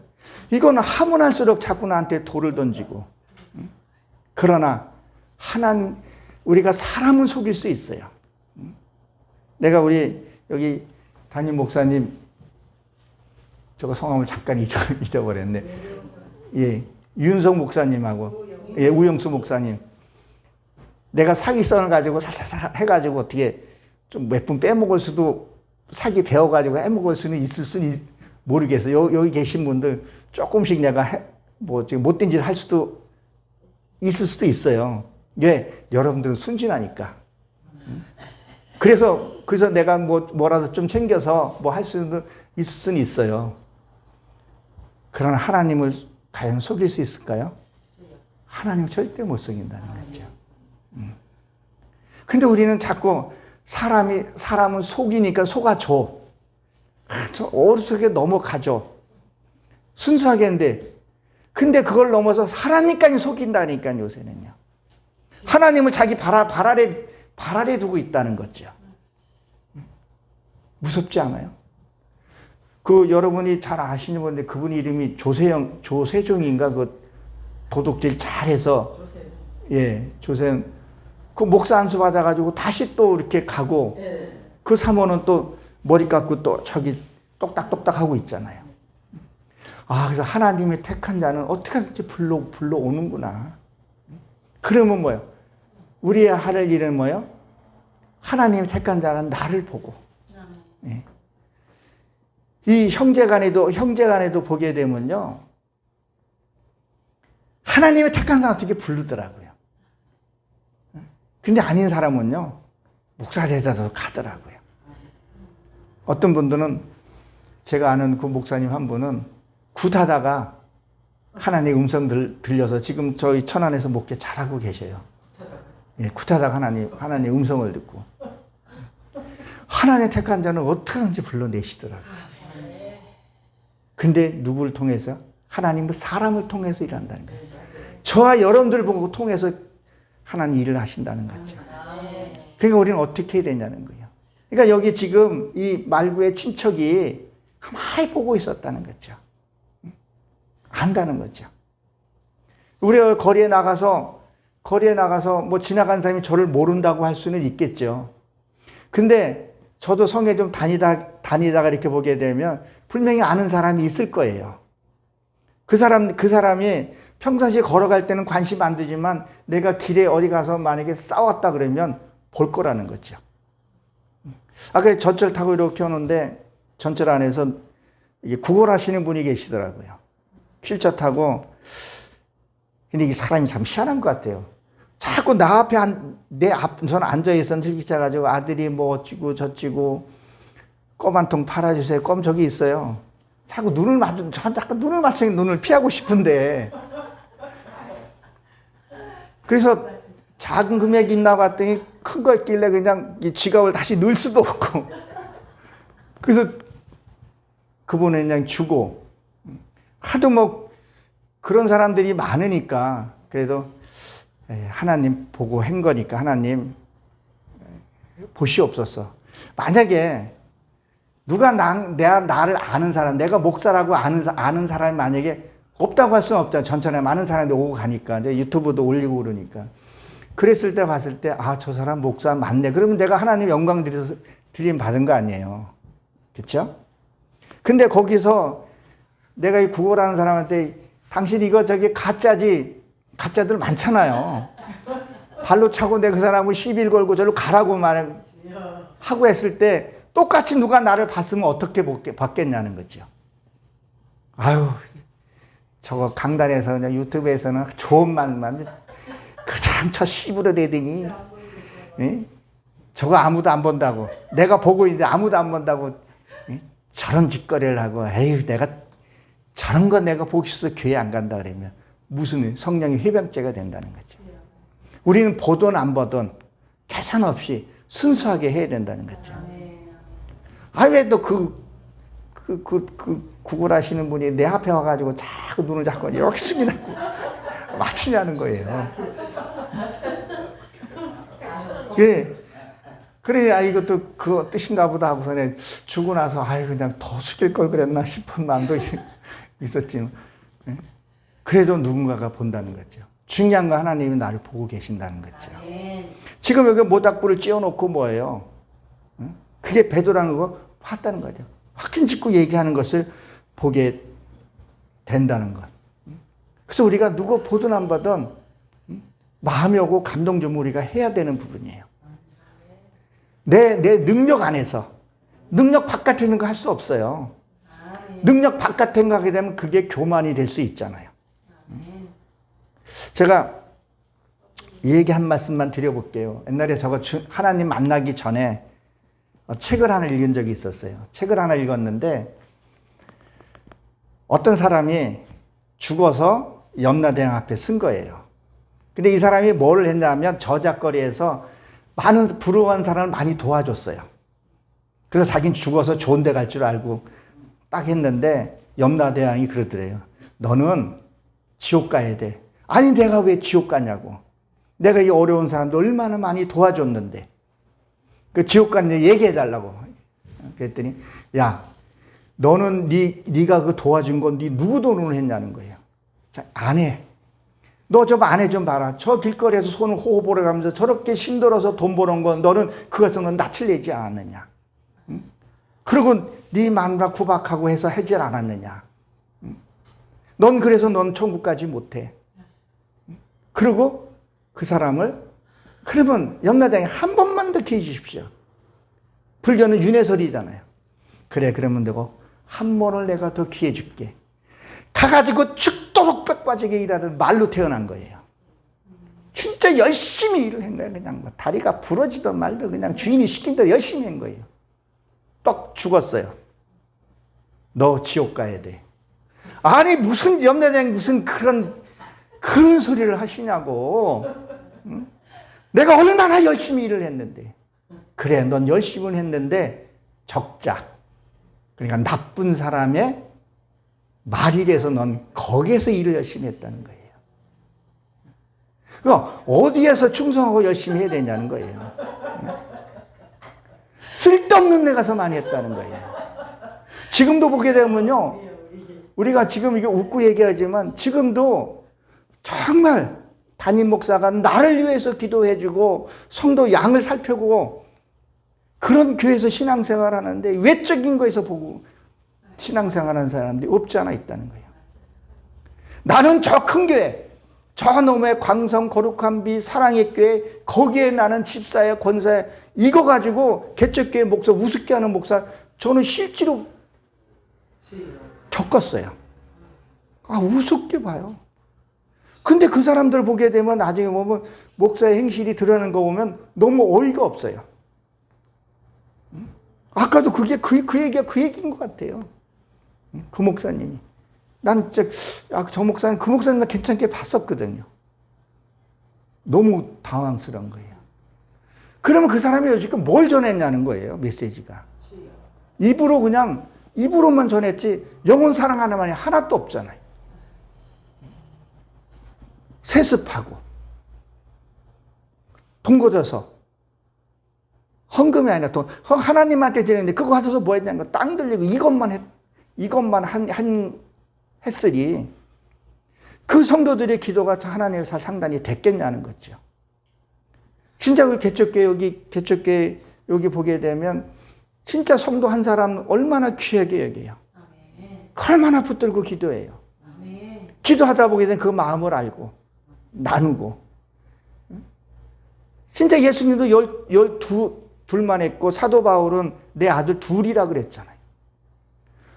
이건 하면 할수록 자꾸 나한테 돌을 던지고, 그러나, 우리가 사람은 속일 수 있어요. 내가 우리, 여기 담임 목사님, 저거 성함을 잠깐 잊어버렸네. 예, 윤석 목사님하고, 예, 우영수 목사님. 내가 사기성을 가지고 살살살 해가지고 어떻게 좀 몇 분 빼먹을 수도, 사기 배워가지고 해먹을 수는 있을 수는 모르겠어요. 여기 계신 분들 조금씩 내가 뭐 지금 못된 짓 할 수도 있을 수도 있어요. 왜? 여러분들은 순진하니까. 그래서 내가 뭐라도 좀 챙겨서 뭐 할 수는 있을 수는 있어요. 그러나 하나님을 과연 속일 수 있을까요? 하나님 절대 못 속인다는 거죠. 근데 우리는 자꾸 사람은 속이니까 속아줘. 저 어리석게 넘어가죠. 순수하게 했는데, 근데 그걸 넘어서 하나님까지 속인다니까요, 요새는요. 하나님을 자기 발 아래 두고 있다는 거죠. 무섭지 않아요? 여러분이 잘 아시는 분인데, 그분 이름이 조세종인가, 도둑질 잘해서, 예, 조세영. 목사 안수 받아가지고 다시 또 이렇게 가고, 그 사모는 또 머리 깎고 또 저기 똑딱똑딱 하고 있잖아요. 그래서 하나님의 택한 자는 어떻게든지 불러오는구나. 그러면 뭐예요? 우리의 할 일은 뭐예요? 하나님의 택한 자는 나를 보고. 예. 이 형제간에도 보게 되면요. 하나님의 택한 사람 어떻게 부르더라고요. 근데 아닌 사람은요, 목사 제자도 가더라고요. 어떤 분들은, 제가 아는 그 목사님 한 분은 굿하다가 하나님의 음성 들려서 지금 저희 천안에서 목회 잘하고 계셔요. 예, 굿하다가 하나님의 음성을 듣고. 하나님의 택한 자는 어떻게든지 불러내시더라고요. 근데 누구를 통해서? 하나님은 사람을 통해서 일한다는 거예요. 저와 여러분들 보고 통해서 하나님 일을 하신다는 거죠. 그러니까 우리는 어떻게 해야 되냐는 거예요. 그러니까 여기 지금 이 말구의 친척이 가만히 보고 있었다는 거죠. 안다는 거죠. 우리가 거리에 나가서 뭐 지나간 사람이 저를 모른다고 할 수는 있겠죠. 근데 저도 성에 좀 다니다가 이렇게 보게 되면 분명히 아는 사람이 있을 거예요. 그 사람이 평상시에 걸어갈 때는 관심 안 두지만 내가 길에 어디 가서 만약에 싸웠다 그러면 볼 거라는 거죠. 그래 전철 타고 이렇게 오는데 전철 안에서 이게 구걸하시는 분이 계시더라고요. 휠체어 타고. 근데 이 사람이 참 희한한 것 같아요. 자꾸 나 앞에 저는 앉아있었는 슬기차 가지고 아들이 뭐 어찌고 저찌고 껌 한 통 팔아주세요. 껌 저기 있어요. 자꾸 눈을 맞추니 눈을 피하고 싶은데. 그래서 작은 금액이 있나 봤더니 큰 거 있길래 그냥 이 지갑을 다시 넣을 수도 없고. 그래서 그분은 그냥 주고. 하도 뭐 그런 사람들이 많으니까 그래도 하나님 보고 한 거니까 하나님 보시옵소서. 만약에 누가 나를 아는 사람, 내가 목사라고 아는 사람이 만약에 없다고 할 수는 없잖아요. 전천에 많은 사람들이 오고 가니까 이제 유튜브도 올리고 그러니까. 그랬을 때 봤을 때 저 사람 목사 맞네. 그러면 내가 하나님 영광 드림 받은 거 아니에요. 그렇죠? 근데 거기서 내가 이 구걸하는 사람한테 당신 이거 저기 가짜들 많잖아요. 발로 차고 내 그 사람을 시비를 걸고 저를 가라고 하고 했을 때 똑같이 누가 나를 봤으면 어떻게 받겠냐는 거죠. 저거 강단에서 그냥 유튜브에서는 좋은 말만 그냥 저 씨부러대더니 저거 아무도 안 본다고. 내가 보고 있는데 아무도 안 본다고 저런 짓거리를 하고 내가 저런 거 내가 보기 싫어서 교회 안 간다 그러면 무슨 성령의 회병죄가 된다는 거죠. 우리는 보든 안 보든 계산 없이 순수하게 해야 된다는 거죠. 왜 또 구걸하시는 분이 내 앞에 와가지고 자꾸 눈을 잡고 이렇게 숙이라고 맞추냐는 거예요. 예. 그래, 이것도 그 뜻인가 보다 하고서 주고 나서 그냥 더 숙일 걸 그랬나 싶은 마음도 있었지. 그래도 누군가가 본다는 거죠. 중요한 건 하나님이 나를 보고 계신다는 거죠. 지금 여기 모닥불을 찌워놓고 뭐예요? 그게 베드로라는 거 봤다는 거죠. 확신 짓고 얘기하는 것을 보게 된다는 것. 그래서 우리가 누구 보든 안 보든 마음이 오고 감동 좀 우리가 해야 되는 부분이에요. 내 능력 안에서. 능력 바깥에 있는 거 할 수 없어요. 능력 바깥에 가게 되면 그게 교만이 될 수 있잖아요. 제가 이 얘기 한 말씀만 드려볼게요. 옛날에 저거 하나님 만나기 전에 책을 하나 읽은 적이 있었어요. 책을 하나 읽었는데 어떤 사람이 죽어서 염라대왕 앞에 쓴 거예요. 근데 이 사람이 뭘 했냐면 저작거리에서 많은 부러워한 사람을 많이 도와줬어요. 그래서 자기는 죽어서 좋은 데 갈 줄 알고 딱 했는데 염라대왕이 그러더래요. 너는 지옥 가야 돼. 아니 내가 왜 지옥 가냐고. 내가 이 어려운 사람들 얼마나 많이 도와줬는데. 그 지옥 가는 얘기해 달라고. 그랬더니 야 너는 네가 그 도와준 건 네 누구 돈으로 했냐는 거예요. 자, 아내. 너 좀 아내 좀 봐라. 저 길거리에서 손을 호흡 보러 가면서 저렇게 힘들어서 돈 버는 건 너는 그것은 낯을 내지 않았느냐. 응? 그리고 네 마누라 구박하고 해서 하질 않았느냐. 응? 넌 그래서 넌 천국 가지 못해. 응? 그리고 그 사람을 그러면 염라대왕이 한 번만 더 기회 주십시오. 불교는 윤회설이잖아요. 그래 그러면 되고 한 번을 내가 더 기회 줄게. 가가지고 죽도록 뼈 빠지게 일하는 말로 태어난 거예요. 진짜 열심히 일을 한 거예요. 그냥 뭐 다리가 부러지든 말든 그냥 주인이 시킨 대로 열심히 한 거예요. 떡 죽었어요. 너 지옥 가야 돼. 아니 무슨 염라대왕이 무슨 그런 소리를 하시냐고. 응? 내가 얼마나 열심히 일을 했는데. 그래 넌 열심히 했는데 적자. 그러니까 나쁜 사람의 말이 돼서 넌 거기에서 일을 열심히 했다는 거예요. 그러니까 어디에서 충성하고 열심히 해야 되냐는 거예요. 쓸데없는 데 가서 많이 했다는 거예요. 지금도 보게 되면요. 우리가 지금 이게 웃고 얘기하지만 지금도 정말 담임 목사가 나를 위해서 기도해주고 성도 양을 살펴보고 그런 교회에서 신앙생활 하는데 외적인 거에서 보고 신앙생활하는 사람들이 없지 않아 있다는 거예요. 나는 저 큰 교회, 저 놈의 광성 거룩한 비 사랑의 교회 거기에 나는 집사에 권사에 이거 가지고 개척교회 목사 우습게 하는 목사 저는 실제로 겪었어요. 아 우습게 봐요. 근데 그 사람들 보게 되면 나중에 보면 목사의 행실이 드러나는 거 보면 너무 어이가 없어요. 아까도 그게 그 얘기가 그 얘기인 것 같아요. 그 목사님이. 난 저 목사님, 그 목사님은 괜찮게 봤었거든요. 너무 당황스러운 거예요. 그러면 그 사람이 지금 뭘 전했냐는 거예요, 메시지가. 입으로만 전했지, 영혼 사랑하는 말이 하나도 없잖아요. 세습하고, 돈 걷어서, 헌금이 아니라 돈, 하나님한테 드리는데 그거 가져서 뭐 했냐는 거, 땅 들리고 이것만 했으니 그 성도들의 기도가 하나님의 상단이 됐겠냐는 거죠. 진짜 그 개척교회 여기 보게 되면 진짜 성도 한 사람 얼마나 귀하게 여겨요. 얼마나 붙들고 기도해요. 기도하다 보게 되면 그 마음을 알고 나누고. 진짜 예수님도 둘만 했고 사도 바울은 내 아들 둘이라 그랬잖아요.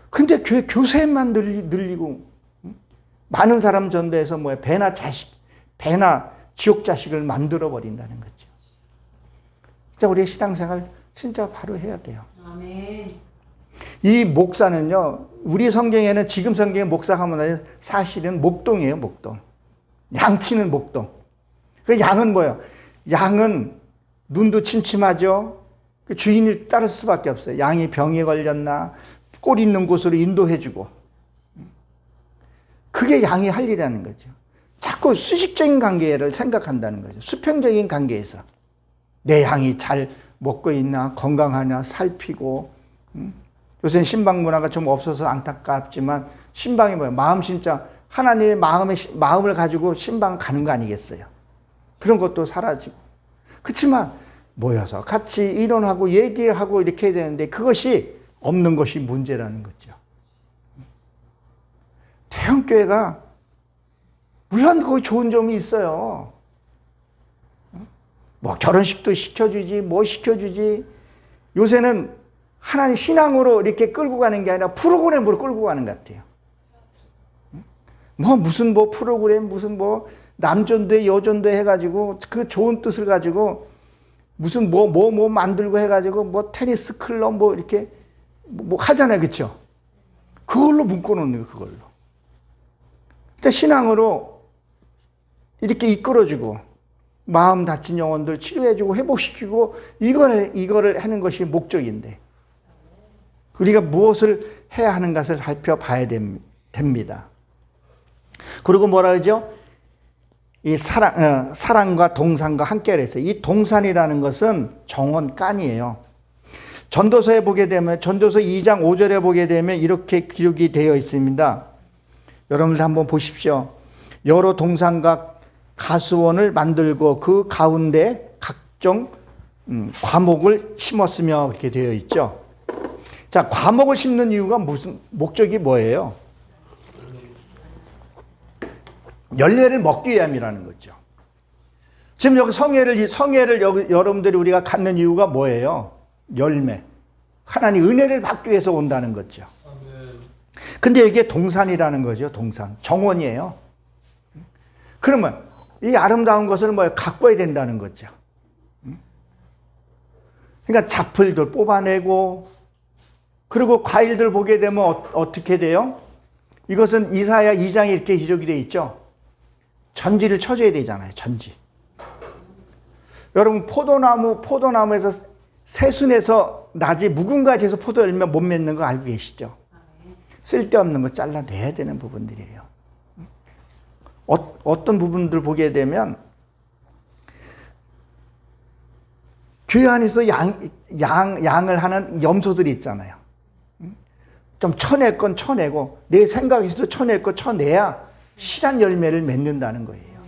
근데 교세만 늘리고 많은 사람 전도해서 배나 지옥 자식을 만들어 버린다는 거죠. 진짜 우리의 신앙생활 진짜 바로 해야 돼요. 아멘. 이 목사는요, 우리 성경에는 지금 성경에 목사하면 사실은 목동이에요, 목동. 양치는 목동. 그 양은 뭐예요? 양은 눈도 침침하죠. 그 주인을 따를 수밖에 없어요. 양이 병에 걸렸나 꼴 있는 곳으로 인도해주고. 그게 양이 할 일이라는 거죠. 자꾸 수식적인 관계를 생각한다는 거죠. 수평적인 관계에서 내 양이 잘 먹고 있나 건강하냐 살피고. 요새는 신방 문화가 좀 없어서 안타깝지만 신방이 뭐예요? 마음 진짜 하나님의 마음을 가지고 신방 가는 거 아니겠어요? 그런 것도 사라지고. 그렇지만 모여서 같이 의논하고 얘기하고 이렇게 해야 되는데 그것이 없는 것이 문제라는 거죠. 대형교회가 물론 거기 좋은 점이 있어요. 뭐 결혼식도 시켜주지 뭐 시켜주지. 요새는 하나님 신앙으로 이렇게 끌고 가는 게 아니라 프로그램으로 끌고 가는 것 같아요. 무슨 프로그램, 무슨 남전도회, 여전도회 해가지고 그 좋은 뜻을 가지고 무슨 만들고 해가지고 테니스 클럽 이렇게 하잖아요. 그쵸? 그걸로 묶어놓는 거예요, 그걸로. 그러니까 신앙으로 이렇게 이끌어주고, 마음 다친 영혼들 치료해주고, 회복시키고, 이거를 하는 것이 목적인데, 우리가 무엇을 해야 하는 것을 살펴봐야 됩니다. 그리고 뭐라 그러죠? 이 사랑과 동산과 함께 그랬어요. 이 동산이라는 것은 정원간이에요. 전도서에 보게 되면, 전도서 2장 5절에 보게 되면 이렇게 기록이 되어 있습니다. 여러분들 한번 보십시오. 여러 동산과 가수원을 만들고 그 가운데 각종 과목을 심었으며 이렇게 되어 있죠. 자, 과목을 심는 이유가 목적이 뭐예요? 열매를 먹기 위함이라는 거죠. 지금 여기 성회를 여러분들이 우리가 갖는 이유가 뭐예요? 열매. 하나님 은혜를 받기 위해서 온다는 거죠. 근데 이게 동산이라는 거죠. 동산. 정원이에요. 그러면 이 아름다운 것을 가꿔야 된다는 거죠. 그러니까 잡풀들 뽑아내고, 그리고 과일들 보게 되면 어떻게 돼요? 이것은 이사야 2장에 이렇게 기록이 되어 있죠. 전지를 쳐줘야 되잖아요. 전지. 여러분 포도나무에서 새순에서 낮이 묵은 가지에서 포도 열매 못 맺는 거 알고 계시죠? 쓸데없는 거 잘라내야 되는 부분들이에요. 어떤 부분들 보게 되면 교회 안에서 양을 하는 염소들이 있잖아요. 좀 쳐낼 건 쳐내고 내 생각에서도 쳐낼 거 쳐내야 실한 열매를 맺는다는 거예요.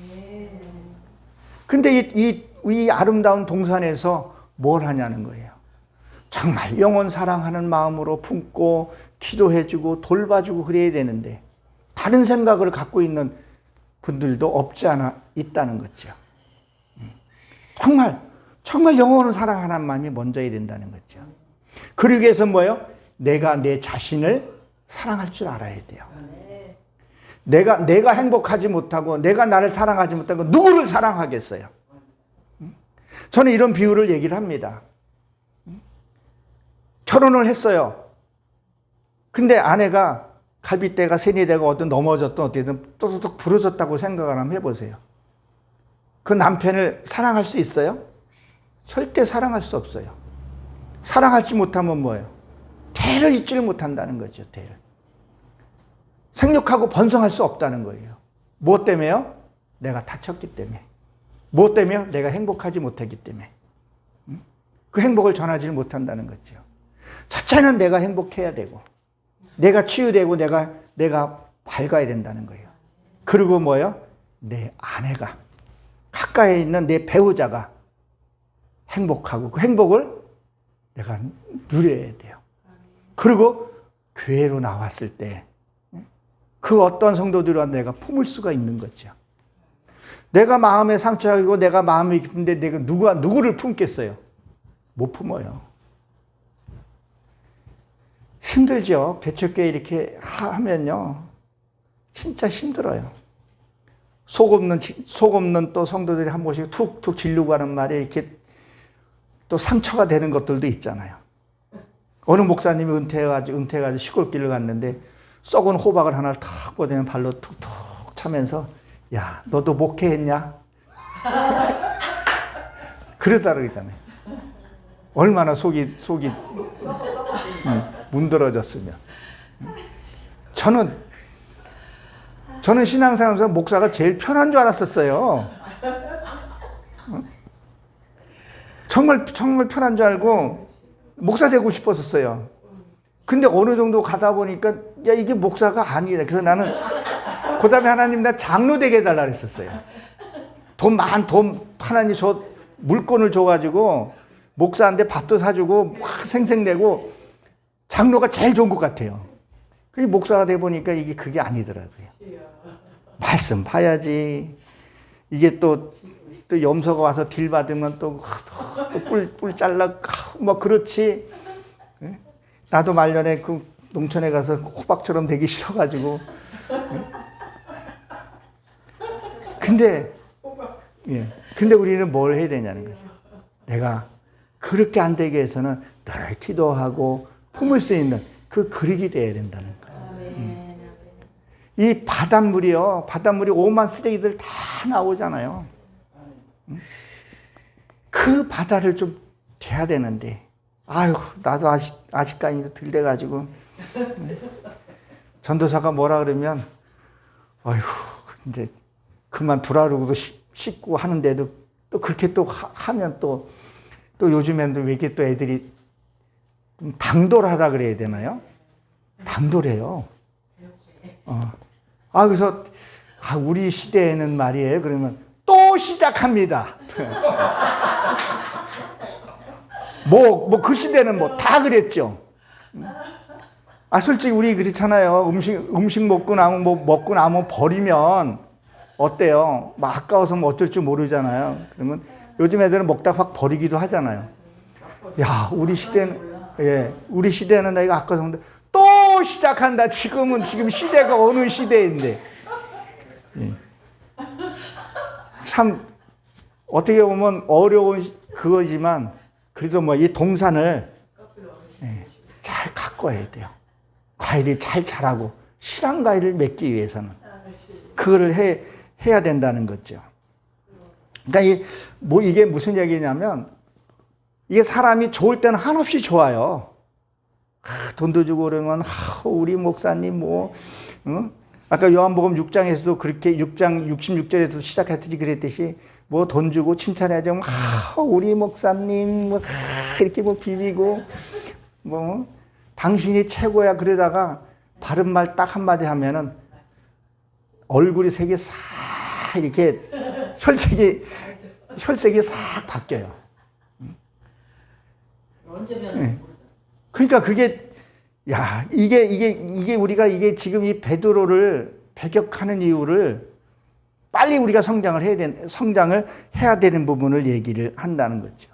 근데 이 아름다운 동산에서 뭘 하냐는 거예요. 정말 영혼 사랑하는 마음으로 품고 기도해주고 돌봐주고 그래야 되는데 다른 생각을 갖고 있는 분들도 없지 않아 있다는 거죠. 정말 영혼을 사랑하는 마음이 먼저야 된다는 거죠. 그러기 위해서 뭐예요? 내가 내 자신을 사랑할 줄 알아야 돼요. 내가 행복하지 못하고 내가 나를 사랑하지 못하고 누구를 사랑하겠어요? 저는 이런 비유를 얘기를 합니다. 결혼을 했어요. 근데 아내가 갈비대가 세니대가 어떤 넘어졌든 어떻게든 또둑 부러졌다고 생각을 한번 해보세요. 그 남편을 사랑할 수 있어요? 절대 사랑할 수 없어요. 사랑하지 못하면 뭐예요? 대를 잊지를 못한다는 거죠. 대를. 생육하고 번성할 수 없다는 거예요. 무엇 때문에요? 내가 다쳤기 때문에. 무엇 때문에요? 내가 행복하지 못했기 때문에. 그 행복을 전하지 못한다는 거죠. 첫째는 내가 행복해야 되고 내가 치유되고 내가 밝아야 된다는 거예요. 그리고 뭐예요? 내 아내가 가까이 있는 내 배우자가 행복하고 그 행복을 내가 누려야 돼요. 그리고 교회로 나왔을 때 그 어떤 성도들과 내가 품을 수가 있는 거죠. 내가 마음에 상처하고 내가 마음이 깊은데 내가 누구를 품겠어요? 못 품어요. 힘들죠. 개척교회 이렇게 하면요. 진짜 힘들어요. 속 없는 또 성도들이 한 번씩 툭툭 지르고 하는 말에 이렇게 또 상처가 되는 것들도 있잖아요. 어느 목사님이 은퇴해가지고 시골길을 갔는데 썩은 호박을 하나 탁 꽂으면 발로 툭툭 차면서 야, 너도 목회했냐? 그러다 그러잖아요. 얼마나 속이 문드러졌으면. 저는 신앙생활하면서 목사가 제일 편한 줄 알았었어요. 정말 편한 줄 알고 목사 되고 싶었었어요. 근데 어느 정도 가다 보니까 야, 이게 목사가 아니다. 그래서 나는 그 다음에 하나님 나 장로 되게 해달라 그랬었어요. 돈 하나님 저 물건을 줘가지고 목사한테 밥도 사주고 확 생색내고 장로가 제일 좋은 것 같아요. 그 목사가 돼 보니까 이게 그게 아니더라고요. 말씀 봐야지. 이게 또 염소가 와서 딜 받으면 또 뿔 잘라 뭐 그렇지. 나도 말년에 그 농촌에 가서 호박처럼 되기 싫어가지고. 근데, 예. 근데 우리는 뭘 해야 되냐는 거죠. 내가 그렇게 안 되게 해서는 늘 기도하고 품을 수 있는 그 그릇이 돼야 된다는 거예요. 이 바닷물이요. 바닷물이 오만 쓰레기들 다 나오잖아요. 그 바다를 좀 돼야 되는데, 아유, 나도 아직까지 덜 돼가지고. 전도사가 뭐라 그러면, 아유, 이제 그만 두라르고도 씻고 하는데도 또 그렇게 또 하면 또 요즘에는 왜 이렇게 또 애들이 당돌하다 그래야 되나요? 당돌해요. 그래서, 우리 시대에는 말이에요. 그러면 또 시작합니다. 그 시대는 다 그랬죠. 솔직히 우리 그렇잖아요. 음식 먹고 나면 버리면 어때요? 아까워서 어쩔 줄 모르잖아요. 그러면 요즘 애들은 먹다 확 버리기도 하잖아요. 야, 우리 시대는 내가 아까워서 또 시작한다. 지금 시대가 어느 시대인데. 참 어떻게 보면 어려운 그거지만 그래도 이 동산을 잘 가꿔야 돼요. 과일이 잘 자라고 실한 과일을 맺기 위해서는 그거를 해야 된다는 거죠. 그러니까 이게 무슨 얘기냐면 이게 사람이 좋을 때는 한없이 좋아요. 돈도 주고 그러면 우리 목사님 아까 요한복음 6장에서도 그렇게 6장 66절에서 시작했듯이 그랬듯이 돈 주고 칭찬해야지 우리 목사님 이렇게 비비고 당신이 최고야 그러다가 바른 말 딱 한마디 하면은 얼굴이 색이 싹 이렇게 혈색이 싹 바뀌어요. 그러니까 그게 이게 우리가 지금 이 베드로를 배격하는 이유를 빨리 우리가 성장을 해야 되는 부분을 얘기를 한다는 거죠.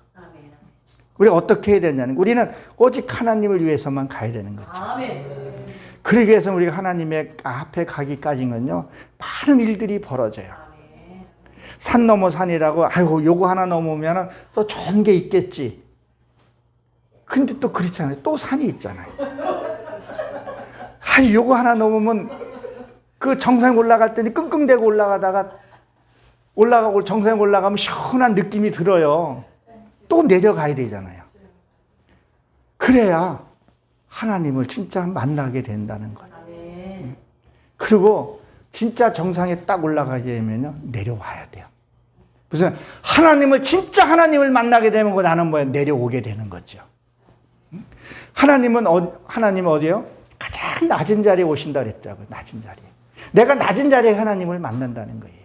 우리가 어떻게 해야 되냐는 우리는 오직 하나님을 위해서만 가야 되는 거죠. 그러기 위해서 우리가 하나님의 앞에 가기까지는요 많은 일들이 벌어져요. 산 넘어 산이라고 요거 하나 넘으면 또 좋은 게 있겠지. 근데 또 그렇지 않아요. 또 산이 있잖아요. 요거 하나 넘으면 그 정상에 올라갈 때는 끙끙대고 올라가고 정상에 올라가면 시원한 느낌이 들어요. 또 내려가야 되잖아요. 그래야 하나님을 진짜 만나게 된다는 거예요. 그리고 진짜 정상에 딱 하나님을 내려와야 돼요. 무슨 진짜 하나님을 만나게 되면 나는 내려오게 되는 거죠. 하나님은 어디요? 가장 낮은 자리에 오신다 그랬자고요. 낮은 자리에. 내가 낮은 자리에 하나님을 만난다는 거예요.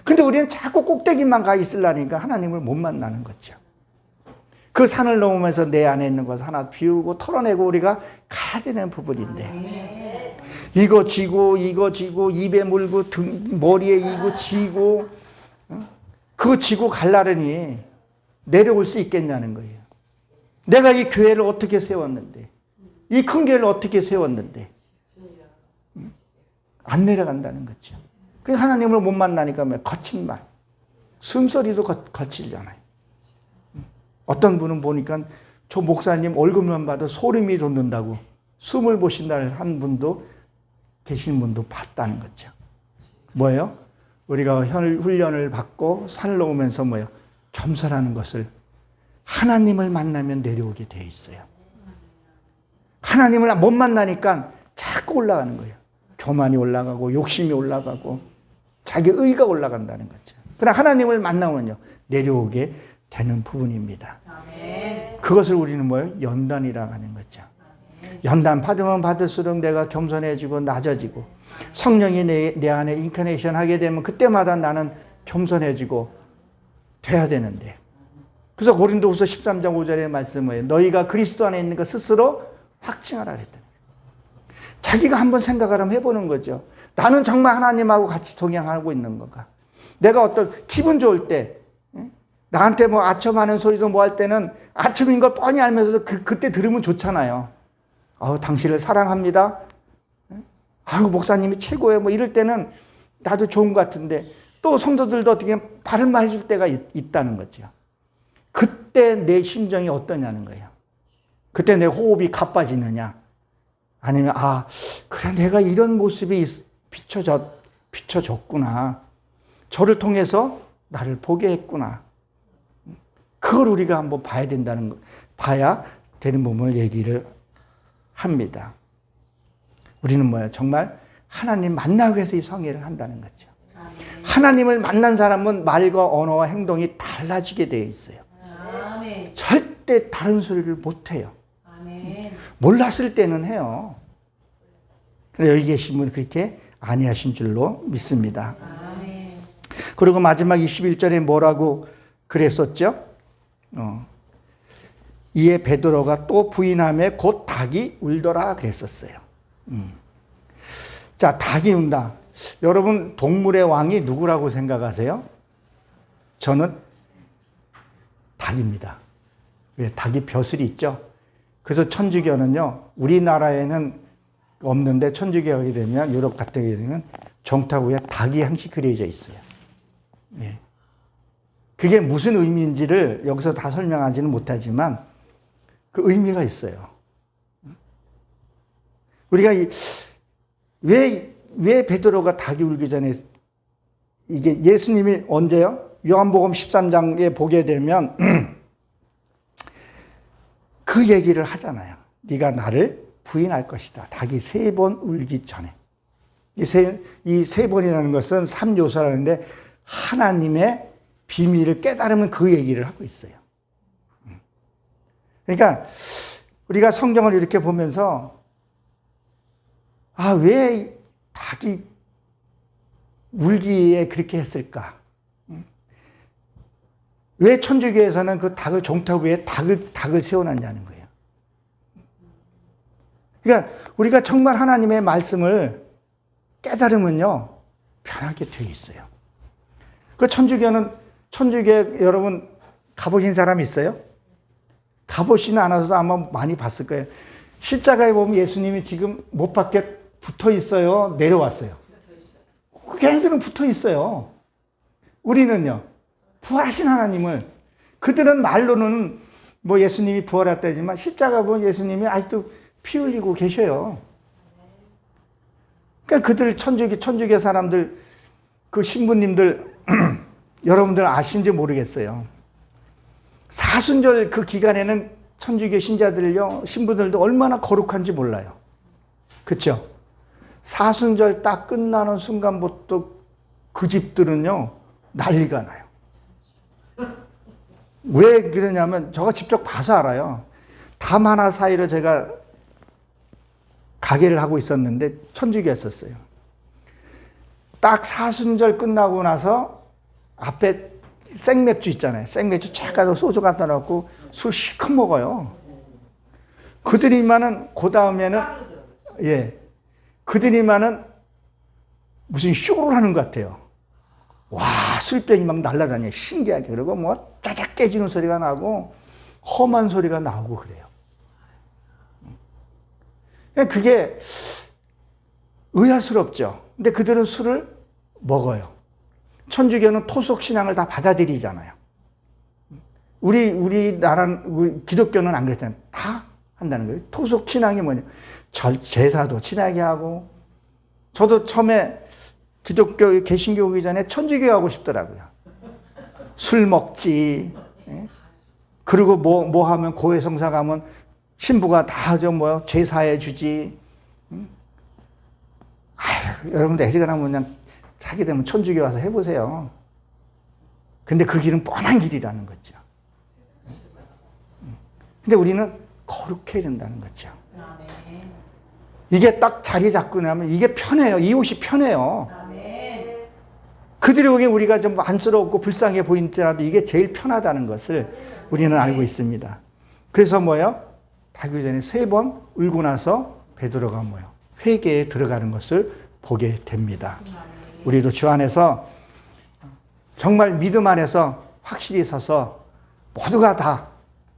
근데 우리는 자꾸 꼭대기만 가 있으려니까 하나님을 못 만나는 거죠. 그 산을 넘으면서 내 안에 있는 것을 하나 비우고 털어내고 우리가 가야 되는 부분인데 이거 지고 입에 물고 머리에 이거 지고 그거 지고 갈라르니 내려올 수 있겠냐는 거예요. 내가 이 교회를 어떻게 세웠는데 이 큰 교회를 어떻게 세웠는데 안 내려간다는 거죠. 그 하나님을 못 만나니까 거친 말 숨소리도 거칠잖아요. 어떤 분은 보니까 저 목사님 얼굴만 봐도 소름이 돋는다고 숨을 못 쉰다는 한 분도 계신 분도 봤다는 거죠. 뭐예요? 우리가 훈련을 받고 산을 넘으면서 겸손하는 것을 하나님을 만나면 내려오게 돼 있어요. 하나님을 못 만나니까 자꾸 올라가는 거예요. 교만이 올라가고 욕심이 올라가고 자기 의가 올라간다는 거죠. 그러나 하나님을 만나면요 내려오게 되는 부분입니다. 그것을 우리는 연단이라고 하는 거죠. 연단 받으면 받을수록 내가 겸손해지고 낮아지고 성령이 내 안에 인카네이션 하게 되면 그때마다 나는 겸손해지고 돼야 되는데 그래서 고린도후서 13장 5절의 말씀은 너희가 그리스도 안에 있는 것 스스로 확증하라 그랬더니 자기가 한번 생각을 한번 해보는 거죠. 나는 정말 하나님하고 같이 동행하고 있는 건가? 내가 어떤 기분 좋을 때 나한테 뭐 아첨하는 소리도 뭐 할 때는 아첨인 걸 뻔히 알면서도 그때 들으면 좋잖아요. 당신을 사랑합니다. 아유, 목사님이 최고예요. 뭐 이럴 때는 나도 좋은 것 같은데, 또 성도들도 어떻게 발을만 해줄 때가 있다는 거죠. 그때 내 심정이 어떠냐는 거예요. 그때 내 호흡이 가빠지느냐, 아니면 그래, 내가 이런 모습이 비춰졌구나, 저를 통해서 나를 보게 했구나, 그걸 우리가 한번 봐야 되는 부분을 얘기를 합니다. 우리는 뭐예요? 정말 하나님 만나기 위해서 이 성회를 한다는 거죠. 아멘. 하나님을 만난 사람은 말과 언어와 행동이 달라지게 되어 있어요. 아멘. 절대 다른 소리를 못해요. 아멘. 몰랐을 때는 해요. 여기 계신 분은 그렇게 아니하신 줄로 믿습니다. 아멘. 그리고 마지막 21절에 뭐라고 그랬었죠? 이에 베드로가 또 부인하며 곧 닭이 울더라 그랬었어요. 자, 닭이 운다. 여러분, 동물의 왕이 누구라고 생각하세요? 저는 닭입니다. 왜? 닭이 벼슬이 있죠. 그래서 천주교는요, 우리나라에는 없는데 천주교 가게 되면, 유럽 같은 게 되면 정탑 위에 닭이 항시 그려져 있어요. 예. 그게 무슨 의미인지를 여기서 다 설명하지는 못하지만 그 의미가 있어요. 우리가 왜 베드로가 닭이 울기 전에, 이게 예수님이 언제요? 요한복음 13장에 보게 되면 그 얘기를 하잖아요. 네가 나를 부인할 것이다. 닭이 3번 울기 전에. 이 세 번이라는 것은 3요소라는데 하나님의 비밀을 깨달으면 그 얘기를 하고 있어요. 그러니까 우리가 성경을 이렇게 보면서 왜 닭이 울기에 그렇게 했을까? 왜 천주교에서는 그 닭을 종탑 위에 닭을 세워놨냐는 거예요. 그러니까 우리가 정말 하나님의 말씀을 깨달으면요, 편하게 되어 있어요. 그 천주교에 여러분 가보신 사람 있어요? 가보시는 않아서도 아마 많이 봤을 거예요. 십자가에 보면 예수님이 지금 못 박혀 붙어 있어요? 내려왔어요? 걔네들은 붙어 있어요. 우리는요, 부활하신 하나님을, 그들은 말로는 뭐 예수님이 부활했다지만 십자가 보면 예수님이 아직도 피 흘리고 계셔요. 그러니까 그들 천주교 사람들, 그 신부님들 여러분들 아신지 모르겠어요. 사순절 그 기간에는 천주교 신부들도 얼마나 거룩한지 몰라요. 그렇죠? 사순절 딱 끝나는 순간부터 그 집들은요, 난리가 나요. 왜 그러냐면 저가 직접 봐서 알아요. 담 하나 사이로 제가 가게를 하고 있었는데 천주교였었어요. 딱 사순절 끝나고 나서 앞에 생맥주 있잖아요. 생맥주 쫙 가서 소주 갖다 놓고 술 실컷 먹어요. 그들이만은 그 다음에는 그들이만은 무슨 쇼를 하는 것 같아요. 와, 술병이 막 날아다녀요. 신기하게. 그리고 뭐 짜작 깨지는 소리가 나고 험한 소리가 나오고 그래요. 그게 의아스럽죠. 근데 그들은 술을 먹어요. 천주교는 토속 신앙을 다 받아들이잖아요. 우리 기독교는 안 그랬잖아요. 다 한다는 거예요. 토속 신앙이 뭐냐? 제사도 지나게 하고. 저도 처음에 기독교 개신교 오기 전에 천주교 하고 싶더라고요. 술 먹지. 그리고 뭐 하면 고해성사 가면 신부가 다 제사해 주지. 여러분들 애지간하면 그냥 자기 되면 천주교 와서 해보세요. 근데 그 길은 뻔한 길이라는 거죠. 근데 우리는 거룩해야 된다는 거죠. 이게 딱 자리 잡고 나면 이게 편해요. 이 옷이 편해요. 그들이 보기엔 우리가 좀 안쓰럽고 불쌍해 보이더라도 이게 제일 편하다는 것을 우리는 알고 있습니다. 그래서 하기 전에 3번 울고 나서 베드로가 회개에 들어가는 것을 보게 됩니다. 우리도 주 안에서 정말 믿음 안에서 확실히 서서 모두가 다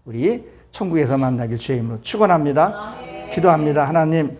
우리 천국에서 만나길 주의 이름으로 축원합니다. 기도합니다. 하나님,